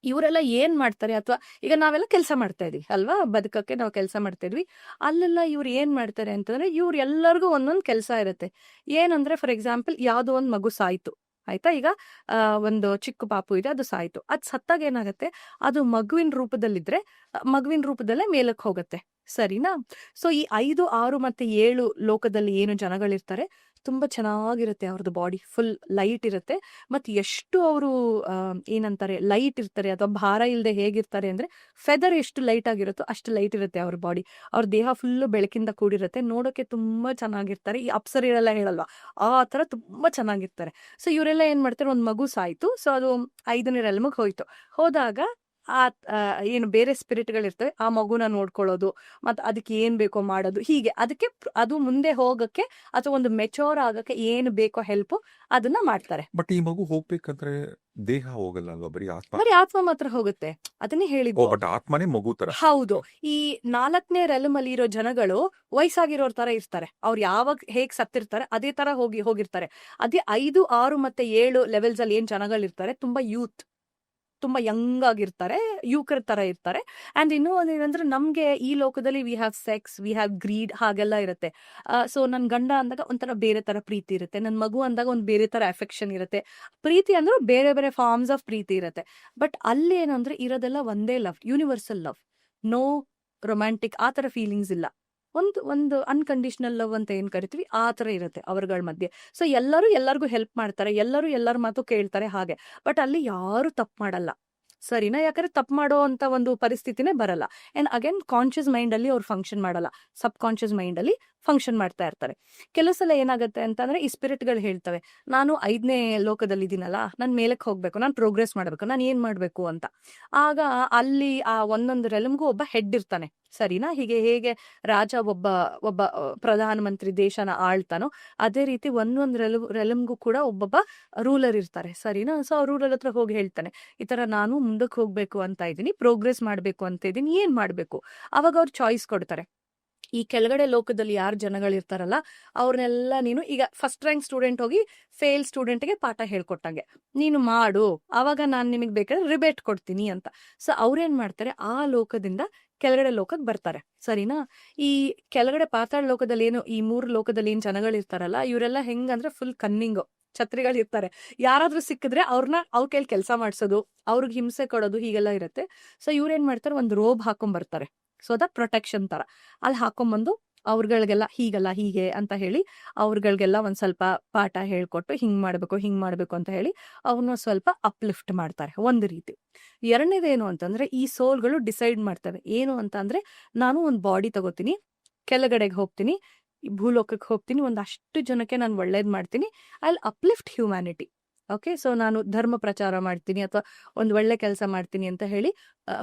ಇವರೆಲ್ಲ ಏನ್ ಮಾಡ್ತಾರೆ, ಅಥವಾ ಈಗ ನಾವೆಲ್ಲ ಕೆಲಸ ಮಾಡ್ತಾ ಇದೀವಿ ಅಲ್ವಾ, ಬದುಕಕ್ಕೆ ನಾವು ಕೆಲಸ ಮಾಡ್ತಾ ಇದ್ವಿ, ಅಲ್ಲೆಲ್ಲ ಇವ್ರು ಏನ್ ಮಾಡ್ತಾರೆ ಅಂತಂದ್ರೆ ಇವ್ರು ಎಲ್ಲರಿಗೂ ಒಂದೊಂದು ಕೆಲಸ ಇರುತ್ತೆ. ಏನಂದ್ರೆ ಫಾರ್ ಎಕ್ಸಾಂಪಲ್ ಯಾವ್ದೋ ಒಂದ್ ಮಗು ಸಾಯ್ತು, ಆಯ್ತಾ. ಈಗ ಒಂದು ಚಿಕ್ಕ ಪಾಪು ಇದೆ, ಅದು ಸಾಯ್ತು. ಅದ್ ಸತ್ತಾಗ ಏನಾಗತ್ತೆ, ಅದು ಮಗುವಿನ ರೂಪದಲ್ಲಿದ್ರೆ ಮಗುವಿನ ರೂಪದಲ್ಲೇ ಮೇಲಕ್ಕೆ ಹೋಗತ್ತೆ, ಸರಿನಾ. ಸೊ ಈ 5, 6 ಮತ್ತೆ 7 ಲೋಕದಲ್ಲಿ ಏನು ಜನಗಳಿರ್ತಾರೆ ತುಂಬಾ ಚೆನ್ನಾಗಿರುತ್ತೆ, ಅವ್ರದ್ದು ಬಾಡಿ ಫುಲ್ ಲೈಟ್ ಇರುತ್ತೆ. ಮತ್ತೆ ಎಷ್ಟು ಅವರು ಏನಂತಾರೆ ಲೈಟ್ ಇರ್ತಾರೆ, ಅಥವಾ ಭಾರ ಇಲ್ಲದೆ ಹೇಗಿರ್ತಾರೆ ಅಂದ್ರೆ ಫೆದರ್ ಎಷ್ಟು ಲೈಟ್ ಆಗಿರುತ್ತೋ ಅಷ್ಟು ಲೈಟ್ ಇರುತ್ತೆ ಅವ್ರ ಬಾಡಿ. ಅವ್ರ ದೇಹ ಫುಲ್ಲು ಬೆಳಕಿಂದ ಕೂಡಿರುತ್ತೆ, ನೋಡೋಕೆ ತುಂಬಾ ಚೆನ್ನಾಗಿರ್ತಾರೆ. ಈ ಅಪ್ಸರೆಲ್ಲ ಹೇಳಲ್ವಾ, ಆ ತರ ತುಂಬಾ ಚೆನ್ನಾಗಿರ್ತಾರೆ. ಸೊ ಇವರೆಲ್ಲ ಏನ್ ಮಾಡ್ತಾರೆ, ಒಂದ್ ಮಗು ಸಾಯ್ತು, ಸೊ ಅದು 5ನೇ ರೆಲ್ಮ್ಗೆ ಹೋಯ್ತು. ಹೋದಾಗ ಆ ಏನು ಬೇರೆ ಸ್ಪಿರಿಟ್ಗಳಿರ್ತವೆ, ಆ ಮಗುನ ನೋಡ್ಕೊಳ್ಳೋದು, ಮತ್ತೆ ಅದಕ್ಕೆ ಏನ್ ಬೇಕೋ ಮಾಡೋದು, ಹೀಗೆ ಅದಕ್ಕೆ ಅದು ಮುಂದೆ ಹೋಗಕ್ಕೆ ಅಥವಾ ಒಂದು ಮೆಚೋರ್ ಆಗಕ್ಕೆ ಏನು ಬೇಕೋ ಹೆಲ್ಪ್ ಅದನ್ನ ಮಾಡ್ತಾರೆ. ಬಟ್ ಈ ಮಗು ಹೋಗ್ಬೇಕಂದ್ರೆ ದೇಹ ಹೋಗಲ್ಲ ಅಲ್ವಾ, ಬರೀ ಆತ್ಮ. ಬರೀ ಆತ್ಮ ಮಾತ್ರ ಹೋಗುತ್ತೆ, ಅದನ್ನೇ ಹೇಳಿದ್ದು. ಬಟ್ ಆತ್ಮನೇ ಮಗು ತರ. ಹೌದು. ಈ 4ನೇ ರೆಲಮ್ ಅಲ್ಲಿ ಇರೋ ಜನಗಳು ವಯಸ್ಸಾಗಿರೋರ್ ತರ ಇರ್ತಾರೆ, ಅವ್ರು ಯಾವಾಗ ಹೇಗ್ ಸತ್ತಿರ್ತಾರೆ ಅದೇ ತರ ಹೋಗಿರ್ತಾರೆ. ಅದೇ 5, 6 ಮತ್ತೆ 7 ಲೆವೆಲ್ಸ್ ಅಲ್ಲಿ ಏನ್ ಜನಗಳಿರ್ತಾರೆ ತುಂಬಾ ಯೂತ್, ತುಂಬಾ ಯಂಗ್ ಆಗಿರ್ತಾರೆ, ಯುವಕರ ತರ ಇರ್ತಾರೆ. ಅಂಡ್ ಇನ್ನೂ ಒಂದೇನಂದ್ರೆ ನಮ್ಗೆ ಈ ಲೋಕದಲ್ಲಿ we have sex, we have greed ಹಾಗೆಲ್ಲ ಇರುತ್ತೆ. ಸೊ ನನ್ ಗಂಡ ಅಂದಾಗ ಒಂಥರ ಬೇರೆ ತರ ಪ್ರೀತಿ ಇರುತ್ತೆ, ನನ್ ಮಗು ಅಂದಾಗ ಒಂದ್ ಬೇರೆ ತರ ಅಫೆಕ್ಷನ್ ಇರುತ್ತೆ. ಪ್ರೀತಿ ಅಂದ್ರೆ ಬೇರೆ ಬೇರೆ ಫಾರ್ಮ್ಸ್ ಆಫ್ ಪ್ರೀತಿ ಇರುತ್ತೆ. ಬಟ್ ಅಲ್ಲಿ ಏನಂದ್ರೆ ಇರೋದೆಲ್ಲ ಒಂದೇ love, universal love, no romantic ಆ ತರ ಫೀಲಿಂಗ್ಸ್ ಇಲ್ಲ. ಒಂದು ಅನ್ಕಂಡೀಷನಲ್ ಲವ್ ಅಂತ ಏನ್ ಕರಿತೀವಿ ಆ ತರ ಇರುತ್ತೆ ಅವರುಗಳ ಮಧ್ಯೆ. ಸೊ ಎಲ್ಲರೂ ಎಲ್ಲರಿಗೂ ಹೆಲ್ಪ್ ಮಾಡ್ತಾರೆ, ಎಲ್ಲರೂ ಎಲ್ಲರ ಮಾತು ಕೇಳ್ತಾರೆ ಹಾಗೆ. ಬಟ್ ಅಲ್ಲಿ ಯಾರು ತಪ್ಪು ಮಾಡಲ್ಲ, ಸರಿನಾ. ಯಾಕಂದ್ರೆ ತಪ್ಪು ಮಾಡೋ ಅಂತ ಒಂದು ಪರಿಸ್ಥಿತಿನೇ ಬರಲ್ಲ. ಅಂಡ್ ಅಗೇನ್ ಕಾನ್ಶಿಯಸ್ ಮೈಂಡ್ ಅಲ್ಲಿ ಅವ್ರು ಫಂಕ್ಷನ್ ಮಾಡಲ್ಲ, ಸಬ್ ಕಾನ್ಶಿಯಸ್ ಮೈಂಡ್ ಅಲ್ಲಿ ಫಂಕ್ಷನ್ ಮಾಡ್ತಾ ಇರ್ತಾರೆ. ಕೆಲವು ಸಲ ಏನಾಗುತ್ತೆ ಅಂತಂದ್ರೆ ಈ ಸ್ಪಿರಿಟ್ಗಳು ಹೇಳ್ತವೆ, ನಾನು 5ನೇ ಲೋಕದಲ್ಲಿ ಇದೀನಲ್ಲ, ನಾನು ಮೇಲಕ್ಕೆ ಹೋಗ್ಬೇಕು, ನಾನು ಪ್ರೋಗ್ರೆಸ್ ಮಾಡ್ಬೇಕು, ನಾನು ಏನ್ ಮಾಡ್ಬೇಕು ಅಂತ. ಆಗ ಅಲ್ಲಿ ಆ ಒಂದೊಂದು ರೆಲಮ್ಗೂ ಒಬ್ಬ ಹೆಡ್ ಇರ್ತಾನೆ, ಸರಿನಾ. ಹೇಗೆ ರಾಜ ಒಬ್ಬ ಪ್ರಧಾನ ಮಂತ್ರಿ ದೇಶನ ಆಳ್ತಾನೋ ಅದೇ ರೀತಿ ಒಂದೊಂದು ರೆಲಮ್ಗೂ ಕೂಡ ಒಬ್ಬೊಬ್ಬ ರೂಲರ್ ಇರ್ತಾರೆ, ಸರಿನಾ. ಸೊ ಆ ರೂಲರ್ ಹತ್ರ ಹೋಗಿ ಹೇಳ್ತಾನೆ, ಈ ತರ ನಾನು ಮುಂದಕ್ಕೆ ಹೋಗ್ಬೇಕು ಅಂತ ಇದ್ದೀನಿ, ಪ್ರೋಗ್ರೆಸ್ ಮಾಡ್ಬೇಕು ಅಂತ ಇದ್ದೀನಿ, ಏನ್ ಮಾಡ್ಬೇಕು. ಅವಾಗ ಅವ್ರು ಚಾಯ್ಸ್ ಕೊಡ್ತಾರೆ, ಈ ಕೆಳಗಡೆ ಲೋಕದಲ್ಲಿ ಯಾರು ಜನಗಳಿರ್ತಾರಲ್ಲ ಅವ್ರನ್ನೆಲ್ಲ ನೀನು ಈಗ ಫಸ್ಟ್ ರ್ಯಾಂಕ್ ಸ್ಟೂಡೆಂಟ್ ಹೋಗಿ ಫೇಲ್ ಸ್ಟೂಡೆಂಟ್ಗೆ ಪಾಠ ಹೇಳ್ಕೊಟ್ಟಂಗೆ ನೀನು ಮಾಡು, ಆವಾಗ ನಾನು ನಿಮಗೆ ಬೇಕಾದ್ರೆ ರಿಬೇಟ್ ಕೊಡ್ತೀನಿ ಅಂತ. ಸೊ ಅವ್ರೇನ್ ಮಾಡ್ತಾರೆ, ಆ ಲೋಕದಿಂದ ಕೆಳಗಡೆ ಲೋಕಕ್ಕೆ ಬರ್ತಾರೆ, ಸರಿನಾ? ಈ ಕೆಳಗಡೆ ಪಾತಾಳ ಲೋಕದಲ್ಲಿ ಏನು ಈ 3 ಲೋಕದಲ್ಲಿ ಏನ್ ಜನಗಳಿರ್ತಾರಲ್ಲ ಇವರೆಲ್ಲ ಹೆಂಗಂದ್ರೆ ಫುಲ್ ಕನ್ನಿಂಗು ಛತ್ರಿಗಳಿರ್ತಾರೆ. ಯಾರಾದ್ರೂ ಸಿಕ್ಕಿದ್ರೆ ಅವ್ರ ಕೈಲಿ ಕೆಲಸ ಮಾಡ್ಸೋದು, ಅವ್ರಿಗೆ ಹಿಂಸೆ ಕೊಡೋದು, ಹೀಗೆಲ್ಲ ಇರುತ್ತೆ. ಸೊ ಇವ್ರೇನ್ ಮಾಡ್ತಾರೆ, ಒಂದು ರೋಬ್ ಹಾಕೊಂಡ್ ಬರ್ತಾರೆ, ಸೊ ದಟ್ ಪ್ರೊಟೆಕ್ಷನ್ ತರ. ಅಲ್ಲಿ ಹಾಕೊಂಬಂದು ಅವ್ರಗಳಿಗೆಲ್ಲ ಹೀಗಲ್ಲ ಹೀಗೆ ಅಂತ ಹೇಳಿ ಅವ್ರಗಳಿಗೆಲ್ಲ ಒಂದ್ ಸ್ವಲ್ಪ ಪಾಠ ಹೇಳ್ಕೊಟ್ಟು ಹಿಂಗ್ ಮಾಡ್ಬೇಕು ಅಂತ ಹೇಳಿ ಅವ್ರನ್ನ ಸ್ವಲ್ಪ ಅಪ್ಲಿಫ್ಟ್ ಮಾಡ್ತಾರೆ ಒಂದು ರೀತಿ. ಎರಡನೇದೇನು ಅಂತಂದ್ರೆ ಈ ಸೋಲ್ಗಳು ಡಿಸೈಡ್ ಮಾಡ್ತವೆ ಏನು ಅಂತ ಅಂದ್ರೆ, ನಾನು ಒಂದು ಬಾಡಿ ತಗೋತೀನಿ, ಕೆಳಗಡೆಗೆ ಹೋಗ್ತೀನಿ, ಈ ಭೂಲೋಕಕ್ಕೆ ಹೋಗ್ತೀನಿ, ಒಂದಷ್ಟು ಜನಕ್ಕೆ ನಾನು ಒಳ್ಳೇದ್ ಮಾಡ್ತೀನಿ, I will uplift humanity. Okay, so ನಾನು ಧರ್ಮ ಪ್ರಚಾರ ಮಾಡ್ತೀನಿ ಅಥವಾ ಒಂದು ಒಳ್ಳೆ ಕೆಲಸ ಮಾಡ್ತೀನಿ ಅಂತ ಹೇಳಿ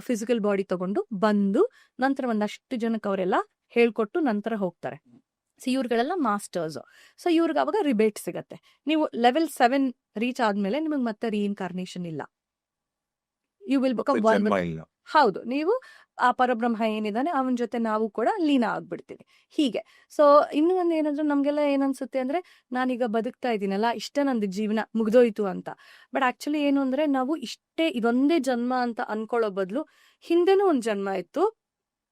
ಫಿಸಿಕಲ್ ಬಾಡಿ ತಗೊಂಡು ಬಂದು ನಂತರ ಒಂದಷ್ಟು ಜನಕ್ಕೆ ಅವರೆಲ್ಲ ಹೇಳ್ಕೊಟ್ಟು ನಂತರ ಹೋಗ್ತಾರೆ. So ಇವ್ರುಗಳೆಲ್ಲ masters. ಸೊ ಇವ್ರಿಗೆ ಅವಾಗ ರಿಬೇಟ್ ಸಿಗತ್ತೆ. ನೀವು ಲೆವೆಲ್ 7 ರೀಚ್ ಆದ್ಮೇಲೆ ನಿಮಗೆ ಮತ್ತೆ ರೀಇನ್ಕಾರ್ನೇಷನ್ ಇಲ್ಲ. You will become one. ಜನ್ಮ ಇಲ್ಲ. ಹೌದು, ನೀವು ಆ ಪರಬ್ರಹ್ಮ ಏನಿದಾನೆ ಅವನ ಜೊತೆ ನಾವು ಕೂಡ ಲೀನ ಆಗ್ಬಿಡ್ತೀವಿ ಹೀಗೆ. ಸೊ ಇನ್ನೂ ಒಂದು ಏನಂದ್ರೆ ನಮ್ಗೆಲ್ಲ ಏನನ್ಸುತ್ತೆ ಅಂದ್ರೆ, ನಾನೀಗ ಬದುಕ್ತಾ ಇದ್ದೀನಲ್ಲ, ಇಷ್ಟೇ ನಂದು ಜೀವನ ಮುಗ್ದೋಯ್ತು ಅಂತ. ಬಟ್ ಆಕ್ಚುಲಿ ಏನು ಅಂದ್ರೆ, ನಾವು ಇಷ್ಟೇ ಇದೊಂದೇ ಜನ್ಮ ಅಂತ ಅನ್ಕೊಳ್ಳೋ ಬದಲು ಹಿಂದೆನೂ ಒಂದ್ ಜನ್ಮ ಇತ್ತು,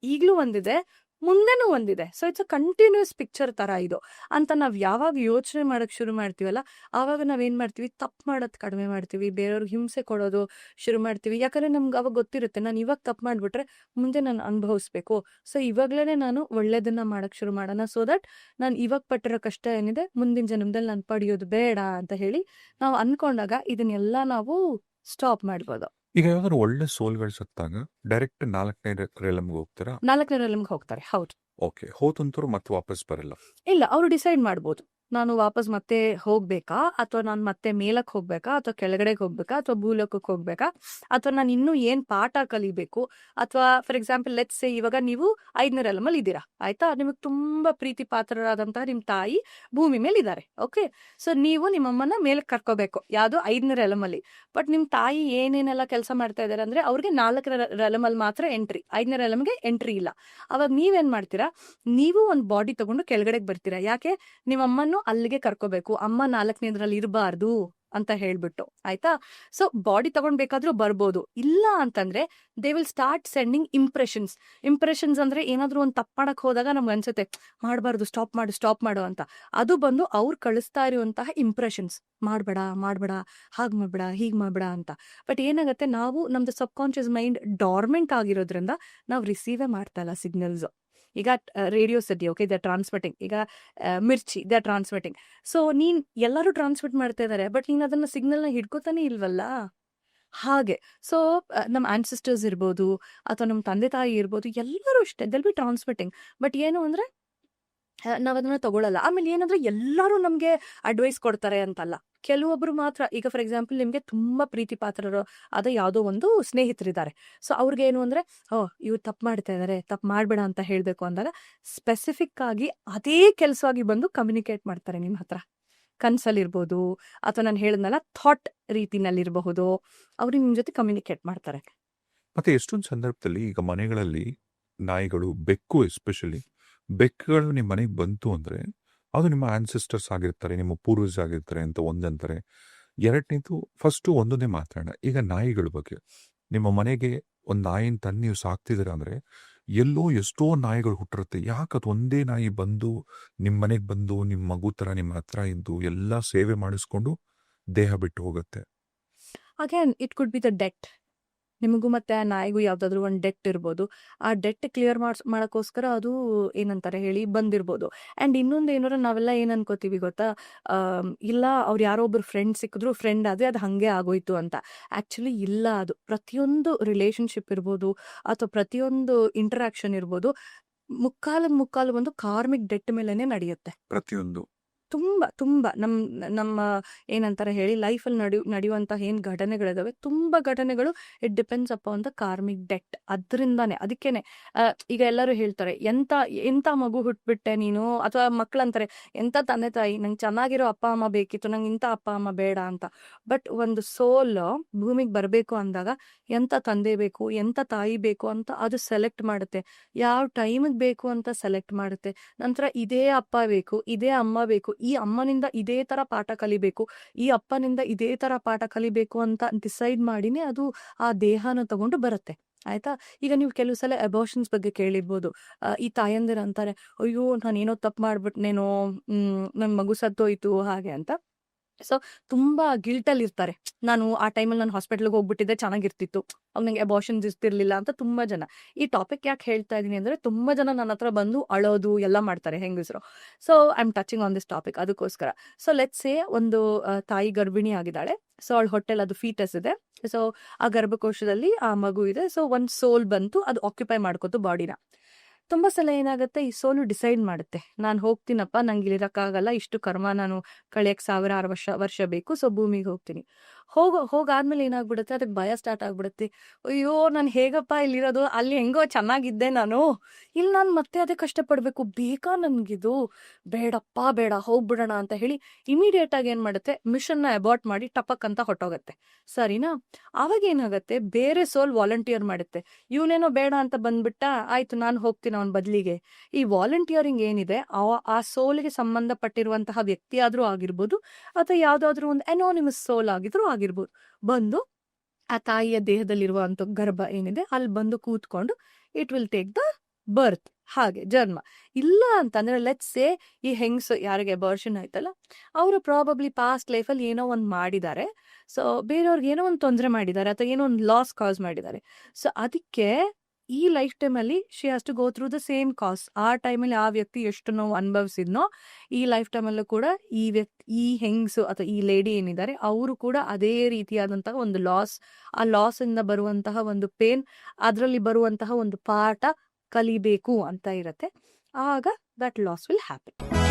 ಈಗ್ಲೂ ಒಂದಿದೆ, ಮುಂದೆನೂ ಒಂದಿದೆ. So it's a continuous picture ತರ ಇದು ಅಂತ ನಾವ್ ಯಾವಾಗ ಯೋಚನೆ ಮಾಡಕ್ ಶುರು ಮಾಡ್ತೀವಲ್ಲ, ಆವಾಗ ನಾವೇನ್ ಮಾಡ್ತೀವಿ, ತಪ್ಪು ಮಾಡೋದ್ ಕಡಿಮೆ ಮಾಡ್ತೀವಿ, ಬೇರೆಯವ್ರಿಗೆ ಹಿಂಸೆ ಕೊಡೋದು ಶುರು ಮಾಡ್ತೀವಿ. ಯಾಕಂದ್ರೆ ನಮ್ಗೆ ಅವಾಗ ಗೊತ್ತಿರುತ್ತೆ, ನಾನು ಇವಾಗ ತಪ್ಪು ಮಾಡ್ಬಿಟ್ರೆ ಮುಂದೆ ನಾನು ಅನುಭವಿಸ್ಬೇಕು. ಸೊ ಇವಾಗ್ಲೇನೆ ನಾನು ಒಳ್ಳೇದನ್ನ ಮಾಡಕ್ ಶುರು ಮಾಡೋಣ, ಸೊ ದಟ್ ನಾನು ಇವಾಗ ಪಟ್ಟಿರೋ ಕಷ್ಟ ಏನಿದೆ ಮುಂದಿನ ಜನ್ಮದಲ್ಲಿ ನಾನು ಪಡೆಯೋದು ಬೇಡ ಅಂತ ಹೇಳಿ ನಾವು ಅನ್ಕೊಂಡಾಗ ಇದನ್ನೆಲ್ಲ ನಾವು ಸ್ಟಾಪ್ ಮಾಡ್ಬೋದು. ಈಗ ಯಾವ್ದಾದ್ರು ಒಳ್ಳೆ ಸೋಲ್ಗಳು ಸತ್ತಾಗ ಡೈರೆಕ್ಟ್ 4ನೇ ರೆಲಮ್ಗೆ ಹೋಗ್ತೀರಾ? 4ನೇ ರೆಲಮ್ಗೆ ಹೋಗ್ತಾರೆ, ಹೌದು. ಓಕೆ, ಹೋತಂತವ್ರು ಮತ್ತೆ ವಾಪಸ್ ಬರಲ್ಲ. ಇಲ್ಲ, ಅವರು ಡಿಸೈಡ್ ಮಾಡ್ಬೋದು, ನಾನು ವಾಪಸ್ ಮತ್ತೆ ಹೋಗ್ಬೇಕಾ, ಅಥವಾ ನಾನು ಮತ್ತೆ ಮೇಲಕ್ ಹೋಗ್ಬೇಕಾ, ಅಥವಾ ಕೆಳಗಡೆಗೆ ಹೋಗ್ಬೇಕಾ, ಅಥವಾ ಭೂಲೋಕಕ್ಕೆ ಹೋಗ್ಬೇಕಾ, ಅಥವಾ ನಾನು ಇನ್ನೂ ಏನ್ ಪಾಠ ಕಲಿಬೇಕು. ಅಥವಾ ಫಾರ್ ಎಕ್ಸಾಂಪಲ್ ಲೆಟ್ಸ್ ಸೇ ಇವಾಗ ನೀವು 5ನೇ ರೆಲಮಲ್ಲಿ ಇದ್ದೀರಾ, ಆಯ್ತಾ? ನಿಮಗೆ ತುಂಬಾ ಪ್ರೀತಿ ಪಾತ್ರರಾದಂತಹ ನಿಮ್ ತಾಯಿ ಭೂಮಿ ಮೇಲೆ ಇದ್ದಾರೆ. ಓಕೆ, ಸೊ ನೀವು ನಿಮ್ಮಮ್ಮನ ಮೇಲಕ್ಕೆ ಕರ್ಕೋಬೇಕು, ಯಾವ್ದು 5ನೇ ರೆಲಮಲ್ಲಿ. ಬಟ್ ನಿಮ್ ತಾಯಿ ಏನೇನೆಲ್ಲ ಕೆಲಸ ಮಾಡ್ತಾ ಇದಾರೆ ಅಂದ್ರೆ, ಅವ್ರಿಗೆ 4ನೇ ರೆಲಮಲ್ಲಿ ಮಾತ್ರ ಎಂಟ್ರಿ, 5ನೇ ರೆಲಮ್ಗೆ ಎಂಟ್ರಿ ಇಲ್ಲ. ಅವಾಗ ನೀವೇನ್ ಮಾಡ್ತೀರಾ, ನೀವು ಒಂದು ಬಾಡಿ ತಗೊಂಡು ಕೆಳಗಡೆಗೆ ಬರ್ತೀರಾ. ಯಾಕೆ? ನಿಮ್ಮಮ್ಮನ್ನು ಅಲ್ಲಿಗೆ ಕರ್ಕೋಬೇಕು, ಅಮ್ಮ 4ನೇದ್ರಲ್ಲಿ ಇರಬಾರ್ದು ಅಂತ ಹೇಳ್ಬಿಟ್ಟು, ಆಯ್ತಾ? ಸೊ ಬಾಡಿ ತಗೊಂಡ್ಬೇಕಾದ್ರೂ ಬರ್ಬೋದು. ಇಲ್ಲ ಅಂತಂದ್ರೆ they will start sending impressions ಅಂದ್ರೆ ಏನಾದ್ರೂ ಒಂದು ತಪ್ಪು ಮಾಡಕ್ ಹೋದಾಗ ನಮ್ಗೆ ಅನ್ಸುತ್ತೆ, ಮಾಡಬಾರ್ದು, ಸ್ಟಾಪ್ ಮಾಡು ಅಂತ. ಅದು ಬಂದು ಅವ್ರು ಕಳಿಸ್ತಾ ಇರುವಂತಹ ಇಂಪ್ರೆಷನ್ಸ್, ಮಾಡ್ಬೇಡ ಹಾಗ್ ಮಾಡ್ಬೇಡ, ಹೀಗ್ ಮಾಡ್ಬೇಡ ಅಂತ. ಬಟ್ ಏನಾಗತ್ತೆ, ನಾವು ನಮ್ದು ಸಬ್ ಕಾನ್ಶಿಯಸ್ ಮೈಂಡ್ ಡಾರ್ಮೆಂಟ್ ಆಗಿರೋದ್ರಿಂದ ನಾವು ರಿಸೀವೇ ಮಾಡ್ತಾ ಇಲ್ಲ ಸಿಗ್ನಲ್ಸ್. ಈಗ radio city, okay, they transmitting. ಈಗ ಮಿರ್ಚಿ, ದೇ ಟ್ರಾನ್ಸ್ಮಿಟಿಂಗ್. ಸೊ ನೀನ್ ಎಲ್ಲರೂ ಟ್ರಾನ್ಸ್ಮಿಟ್ ಮಾಡ್ತಾ ಇದಾರೆ, ಬಟ್ ನೀನ್ ಅದನ್ನ ಸಿಗ್ನಲ್ನ ಹಿಡ್ಕೋತಾನೆ ಇಲ್ವಲ್ಲ. ಹಾಗೆ ಸೊ ನಮ್ಮ ಆನ್ಸಿಸ್ಟರ್ಸ್ ಇರ್ಬೋದು ಅಥವಾ ನಮ್ಮ ತಂದೆ ತಾಯಿ ಇರ್ಬೋದು, ಎಲ್ಲರೂ ಅಷ್ಟೇ, ದೆಲ್ ಬಿ ಟ್ರಾನ್ಸ್ಮಿಟಿಂಗ್. ಬಟ್ ಏನು ಅಂದ್ರೆ ನಾವ್ ಅದನ್ನ ತಗೊಳಲ್ಲ. ಆಮೇಲೆ ಏನಂದ್ರೆ ಎಲ್ಲರೂ ನಮ್ಗೆ ಅಡ್ವೈಸ್ ಕೊಡ್ತಾರೆ ಅಂತಲ್ಲ, ಕೆಲವೊಬ್ರು ಮಾತ್ರ. ಈಗ ಫಾರ್ ಎಕ್ಸಾಂಪಲ್ ನಿಮ್ಗೆ ತುಂಬಾ ಪ್ರೀತಿ ಪಾತ್ರರು ಅದ ಯಾವುದೋ ಒಂದು ಸ್ನೇಹಿತರಿದ್ದಾರೆ. ಸೊ ಅವ್ರಿಗೆ ಏನು ಅಂದ್ರೆ, ಇವ್ರು ತಪ್ಪು ಮಾಡ್ತಾ ಇದಾರೆ, ತಪ್ಪು ಮಾಡ್ಬೇಡ ಅಂತ ಹೇಳ್ಬೇಕು ಅಂದಾಗ ಸ್ಪೆಸಿಫಿಕ್ ಆಗಿ ಅದೇ ಕೆಲಸವಾಗಿ ಬಂದು ಕಮ್ಯುನಿಕೇಟ್ ಮಾಡ್ತಾರೆ ನಿಮ್ ಹತ್ರ. ಕನ್ಸಲ್ಲಿರ್ಬೋದು ಅಥವಾ ನಾನು ಹೇಳಿದ್ನಲ್ಲ ಥಾಟ್ ರೀತಿನಲ್ಲಿರಬಹುದು, ಅವ್ರು ನಿಮ್ ಜೊತೆ ಕಮ್ಯುನಿಕೇಟ್ ಮಾಡ್ತಾರೆ. ಮತ್ತೆ ಎಷ್ಟೊಂದು ಸಂದರ್ಭದಲ್ಲಿ ಈಗ ಮನೆಗಳಲ್ಲಿ ನಾಯಿಗಳು, ಬೆಕ್ಕು ಎಸ್ಪೆಷಲಿ ಬೆಕ್ಕುಗಳು ನಿಮ್ಮ ಮನೆಗೆ ಬಂತು ಅಂದ್ರೆ ಅದು ನಿಮ್ಮ ಆನ್ಸಿಸ್ಟರ್ಸ್ ಆಗಿರ್ತಾರೆ, ನಿಮ್ಮ ಪೂರ್ವಜ ಆಗಿರ್ತಾರೆ ಅಂತ ಒಂದಂತಾರೆ. ಎರಡನೇದು, ಫಸ್ಟು ಒಂದೊಂದೇ ಮಾತಾಡೋಣ. ಈಗ ನಾಯಿಗಳ ಬಗ್ಗೆ, ನಿಮ್ಮ ಮನೆಗೆ ಒಂದು ನಾಯಿನ ತಂದು ನೀವು ಸಾಕ್ತಿದ್ದೀರ ಅಂದ್ರೆ ಎಲ್ಲೋ ಎಷ್ಟೋ ನಾಯಿಗಳು ಹುಟ್ಟಿರುತ್ತೆ. ಯಾಕೆ ಅದು ಒಂದೇ ನಾಯಿ ಬಂದು ನಿಮ್ಮ ಮನೆಗೆ ಬಂದು ನಿಮ್ಮ ಮಗು ಥರ ನಿಮ್ಮ ಹತ್ರ ಇದ್ದು ಎಲ್ಲ ಸೇವೆ ಮಾಡಿಸ್ಕೊಂಡು ದೇಹ ಬಿಟ್ಟು ಹೋಗುತ್ತೆ? Again it could be the debt. ನಿಮಗೂ ಮತ್ತೆ ಆ ನಾಯಿಗೂ ಯಾವ್ದಾದ್ರು ಒಂದು ಡೆಟ್ ಇರ್ಬೋದು. ಆ ಡೆಟ್ ಕ್ಲಿಯರ್ ಮಾಡಕ್ಕೋಸ್ಕರ ಅದು ಏನಂತಾರೆ ಹೇಳಿ ಬಂದಿರ್ಬೋದು. ಅಂಡ್ ಇನ್ನೊಂದು ಏನಾರ ನಾವೆಲ್ಲ ಏನ್ ಅನ್ಕೋತೀವಿ ಗೊತ್ತಾ, ಇಲ್ಲ ಅವ್ರು ಯಾರೋ ಒಬ್ರು ಫ್ರೆಂಡ್ ಸಿಕ್ಕಿದ್ರು, ಫ್ರೆಂಡ್ ಆದ್ರೆ ಅದು ಹಂಗೆ ಆಗೋಯ್ತು ಅಂತ. ಆಕ್ಚುಲಿ ಇಲ್ಲ, ಅದು ಪ್ರತಿಯೊಂದು ರಿಲೇಶನ್ಶಿಪ್ ಇರ್ಬೋದು ಅಥವಾ ಪ್ರತಿಯೊಂದು ಇಂಟರಾಕ್ಷನ್ ಇರ್ಬೋದು, ಮುಕ್ಕಾಲು ಒಂದು ಕಾರ್ಮಿಕ್ ಡೆಟ್ ಮೇಲೆನೆ ನಡೆಯುತ್ತೆ. ಪ್ರತಿಯೊಂದು ತುಂಬ ತುಂಬ ನಮ್ಮ ಏನಂತಾರೆ ಹೇಳಿ ಲೈಫಲ್ಲಿ ನಡೆಯುವಂಥ ಏನು ಘಟನೆಗಳಿದಾವೆ, ತುಂಬ ಘಟನೆಗಳು it depends upon the karmic debt. ಅದರಿಂದಾನೆ ಅದಕ್ಕೇನೆ ಈಗ ಎಲ್ಲರೂ ಹೇಳ್ತಾರೆ ಎಂಥ ಮಗು ಹುಟ್ಬಿಟ್ಟೆ ನೀನು, ಅಥವಾ ಮಕ್ಕಳಂತಾರೆ ಎಂಥ ತಂದೆ ತಾಯಿ, ನಂಗೆ ಚೆನ್ನಾಗಿರೋ ಅಪ್ಪ ಅಮ್ಮ ಬೇಕಿತ್ತು, ನಂಗೆ ಇಂಥ ಅಪ್ಪ ಅಮ್ಮ ಬೇಡ ಅಂತ. ಬಟ್ ಒಂದು ಸೋಲ್ ಭೂಮಿಗೆ ಬರಬೇಕು ಅಂದಾಗ ಎಂಥ ತಂದೆ ಬೇಕು, ಎಂಥ ತಾಯಿ ಬೇಕು ಅಂತ ಅದು ಸೆಲೆಕ್ಟ್ ಮಾಡುತ್ತೆ, ಯಾವ ಟೈಮಿಗೆ ಬೇಕು ಅಂತ ಸೆಲೆಕ್ಟ್ ಮಾಡುತ್ತೆ. ನಂತರ ಇದೇ ಅಪ್ಪ ಬೇಕು, ಇದೇ ಅಮ್ಮ ಬೇಕು, ಈ ಅಮ್ಮನಿಂದ ಇದೇ ಥರ ಪಾಠ ಕಲಿಬೇಕು, ಈ ಅಪ್ಪನಿಂದ ಇದೇ ಥರ ಪಾಠ ಕಲಿಬೇಕು ಅಂತ ಡಿಸೈಡ್ ಮಾಡಿನೇ ಅದು ಆ ದೇಹನ ತಗೊಂಡು ಬರುತ್ತೆ. ಆಯ್ತಾ? ಈಗ ನೀವು ಕೆಲವು ಸಲ ಅಬೋಷನ್ಸ್ ಬಗ್ಗೆ ಕೇಳಿರ್ಬೋದು. ಈ ತಾಯಂದಿರು ಅಂತಾರೆ, ಅಯ್ಯೋ ನಾನೇನೋ ತಪ್ಪು ಮಾಡ್ಬಿಟ್ನೇನೋ, ನನ್ನ ಮಗು ಸತ್ತೋಯ್ತು ಹಾಗೆ ಅಂತ. ಸೊ ತುಂಬಾ ಗಿಲ್ಟಲ್ಲಿ ಇರ್ತಾರೆ. ನಾನು ಆ ಟೈಮಲ್ಲಿ ನಾನು ಹಾಸ್ಪಿಟ್ಲಿಗೆ ಹೋಗ್ಬಿಟ್ಟಿದ್ದೆ ಚೆನ್ನಾಗಿರ್ತಿತ್ತು, ಅವಾಗ ನಂಗೆ ಅಬೋಷನ್ಸ್ ಇರ್ತಿರ್ಲಿಲ್ಲ ಅಂತ ತುಂಬಾ ಜನ. ಈ ಟಾಪಿಕ್ ಯಾಕೆ ಹೇಳ್ತಾ ಇದ್ದೀನಿ ಅಂದ್ರೆ, ತುಂಬಾ ಜನ ನನ್ನ ಹತ್ರ ಬಂದು ಅಳೋದು ಎಲ್ಲ ಮಾಡ್ತಾರೆ ಹೆಂಗಸರು. So I am touching on this topic ಅದಕ್ಕೋಸ್ಕರ. ಸೊ ಲೆಟ್ಸ್ ಸೇ ಒಂದು ತಾಯಿ ಗರ್ಭಿಣಿ ಆಗಿದ್ದಾಳೆ. ಸೊ ಅವಳ ಹೊಟ್ಟೆಲ್ ಅದು ಫೀಟಸ್ ಇದೆ. ಸೊ ಆ ಗರ್ಭಕೋಶದಲ್ಲಿ ಆ ಮಗು ಇದೆ. ಸೊ ಒಂದು ಸೋಲ್ ಬಂತು, ಅದು ಆಕ್ಯುಪೈ ಮಾಡ್ಕೋತು ಬಾಡಿನ. ತುಂಬಾ ಸಲ ಏನಾಗುತ್ತೆ, ಈ ಸೋಲು ಡಿಸೈಡ್ ಮಾಡುತ್ತೆ, ನಾನು ಹೋಗ್ತೀನಪ್ಪ, ನಂಗೆ ಇಲ್ಲಿರಕ್ಕಾಗಲ್ಲ, ಇಷ್ಟು ಕರ್ಮ ನಾನು ಕಳಿಯಕ್ಕೆ 1000 ವರ್ಷ ಬೇಕು, ಸೊ ಭೂಮಿಗೆ ಹೋಗ್ತೀನಿ. ಹೋಗಾದ್ಮೇಲೆ ಏನಾಗ್ಬಿಡುತ್ತೆ, ಅದಕ್ಕೆ ಭಯ ಸ್ಟಾರ್ಟ್ ಆಗ್ಬಿಡುತ್ತೆ. ಅಯ್ಯೋ ನಾನು ಹೇಗಪ್ಪ ಇಲ್ಲಿರೋದು, ಅಲ್ಲಿ ಹೆಂಗೋ ಚೆನ್ನಾಗಿದ್ದೆ ನಾನು, ಇಲ್ಲಿ ನಾನು ಮತ್ತೆ ಅದೇ ಕಷ್ಟಪಡ್ಬೇಕು, ಬೇಕಾ ನನ್ಗಿದು, ಬೇಡಪ್ಪ ಬೇಡ, ಹೋಗ್ಬಿಡೋಣ ಅಂತ ಹೇಳಿ ಇಮಿಡಿಯೇಟ್ ಆಗಿ ಏನ್ ಮಾಡುತ್ತೆ, ಮಿಷನ್ನ ಅಬಾರ್ಟ್ ಮಾಡಿ ಟಪಕ್ ಅಂತ ಹೊಟ್ಟೋಗತ್ತೆ. ಸರಿನಾ? ಅವಾಗ ಏನಾಗುತ್ತೆ, ಬೇರೆ ಸೋಲ್ ವಾಲಂಟಿಯರ್ ಮಾಡುತ್ತೆ. ಇವನೇನೋ ಬೇಡ ಅಂತ ಬಂದ್ಬಿಟ್ಟ, ಆಯ್ತು ನಾನು ಹೋಗ್ತೀನಿ ಅವನ ಬದಲಿಗೆ. ಈ ವಾಲಂಟಿಯರಿಂಗ್ ಏನಿದೆ, ಆ ಸೋಲ್ಗೆ ಸಂಬಂಧಪಟ್ಟಿರುವಂತಹ ವ್ಯಕ್ತಿ ಆದ್ರೂ ಆಗಿರ್ಬೋದು, ಅಥವಾ ಯಾವ್ದಾದ್ರು ಒಂದು ಅನೋನಿಮಸ್ ಸೋಲ್ ಆಗಿದ್ರು ಆಗಿರ್ಬೋದು, ಬಂದು ಆ ತಾಯಿಯ ದೇಹದಲ್ಲಿರುವಂತ ಗರ್ಭ ಏನಿದೆ ಅಲ್ಲಿ ಬಂದು ಕೂತ್ಕೊಂಡು it will take the birth, ಹಾಗೆ ಜನ್ಮ. ಇಲ್ಲ ಅಂತಂದ್ರೆ ಲೆಟ್ಸ್ ಸೇ ಈ ಹೆಂಗ್ಸು ಯಾರಿಗೆ ಅಬಾರ್ಷನ್ ಆಯ್ತಲ್ಲ, ಅವರು ಪ್ರಾಬಬ್ಲಿ ಪಾಸ್ಟ್ ಲೈಫಲ್ಲಿ ಏನೋ ಒಂದು ಮಾಡಿದ್ದಾರೆ. ಸೊ ಬೇರೆಯವ್ರಿಗೆ ಏನೋ ಒಂದು ತೊಂದರೆ ಮಾಡಿದ್ದಾರೆ, ಅಥವಾ ಏನೋ ಒಂದು ಲಾಸ್ ಕಾಸ್ ಮಾಡಿದ್ದಾರೆ. ಸೊ ಅದಕ್ಕೆ ಈ ಲೈಫ್ ಟೈಮಲ್ಲಿ she has to go through the same cause. ಆ ಟೈಮಲ್ಲಿ ಆ ವ್ಯಕ್ತಿ ಎಷ್ಟು ನೋವು ಅನುಭವಿಸಿದ್ನೋ, ಈ ಲೈಫ್ ಟೈಮಲ್ಲೂ ಕೂಡ ಈ ಹೆಂಗ್ಸು ಅಥವಾ ಈ ಲೇಡಿ ಏನಿದ್ದಾರೆ ಅವರು ಕೂಡ ಅದೇ ರೀತಿಯಾದಂತಹ ಒಂದು ಲಾಸ್, ಆ ಲಾಸ್ ಇಂದ ಬರುವಂತಹ ಒಂದು ಪೇನ್, ಅದರಲ್ಲಿ ಬರುವಂತಹ ಒಂದು ಪಾಠ ಕಲಿಬೇಕು ಅಂತ ಇರತ್ತೆ. ಆಗ ದಟ್ ಲಾಸ್ ವಿಲ್ ಹ್ಯಾಪನ್.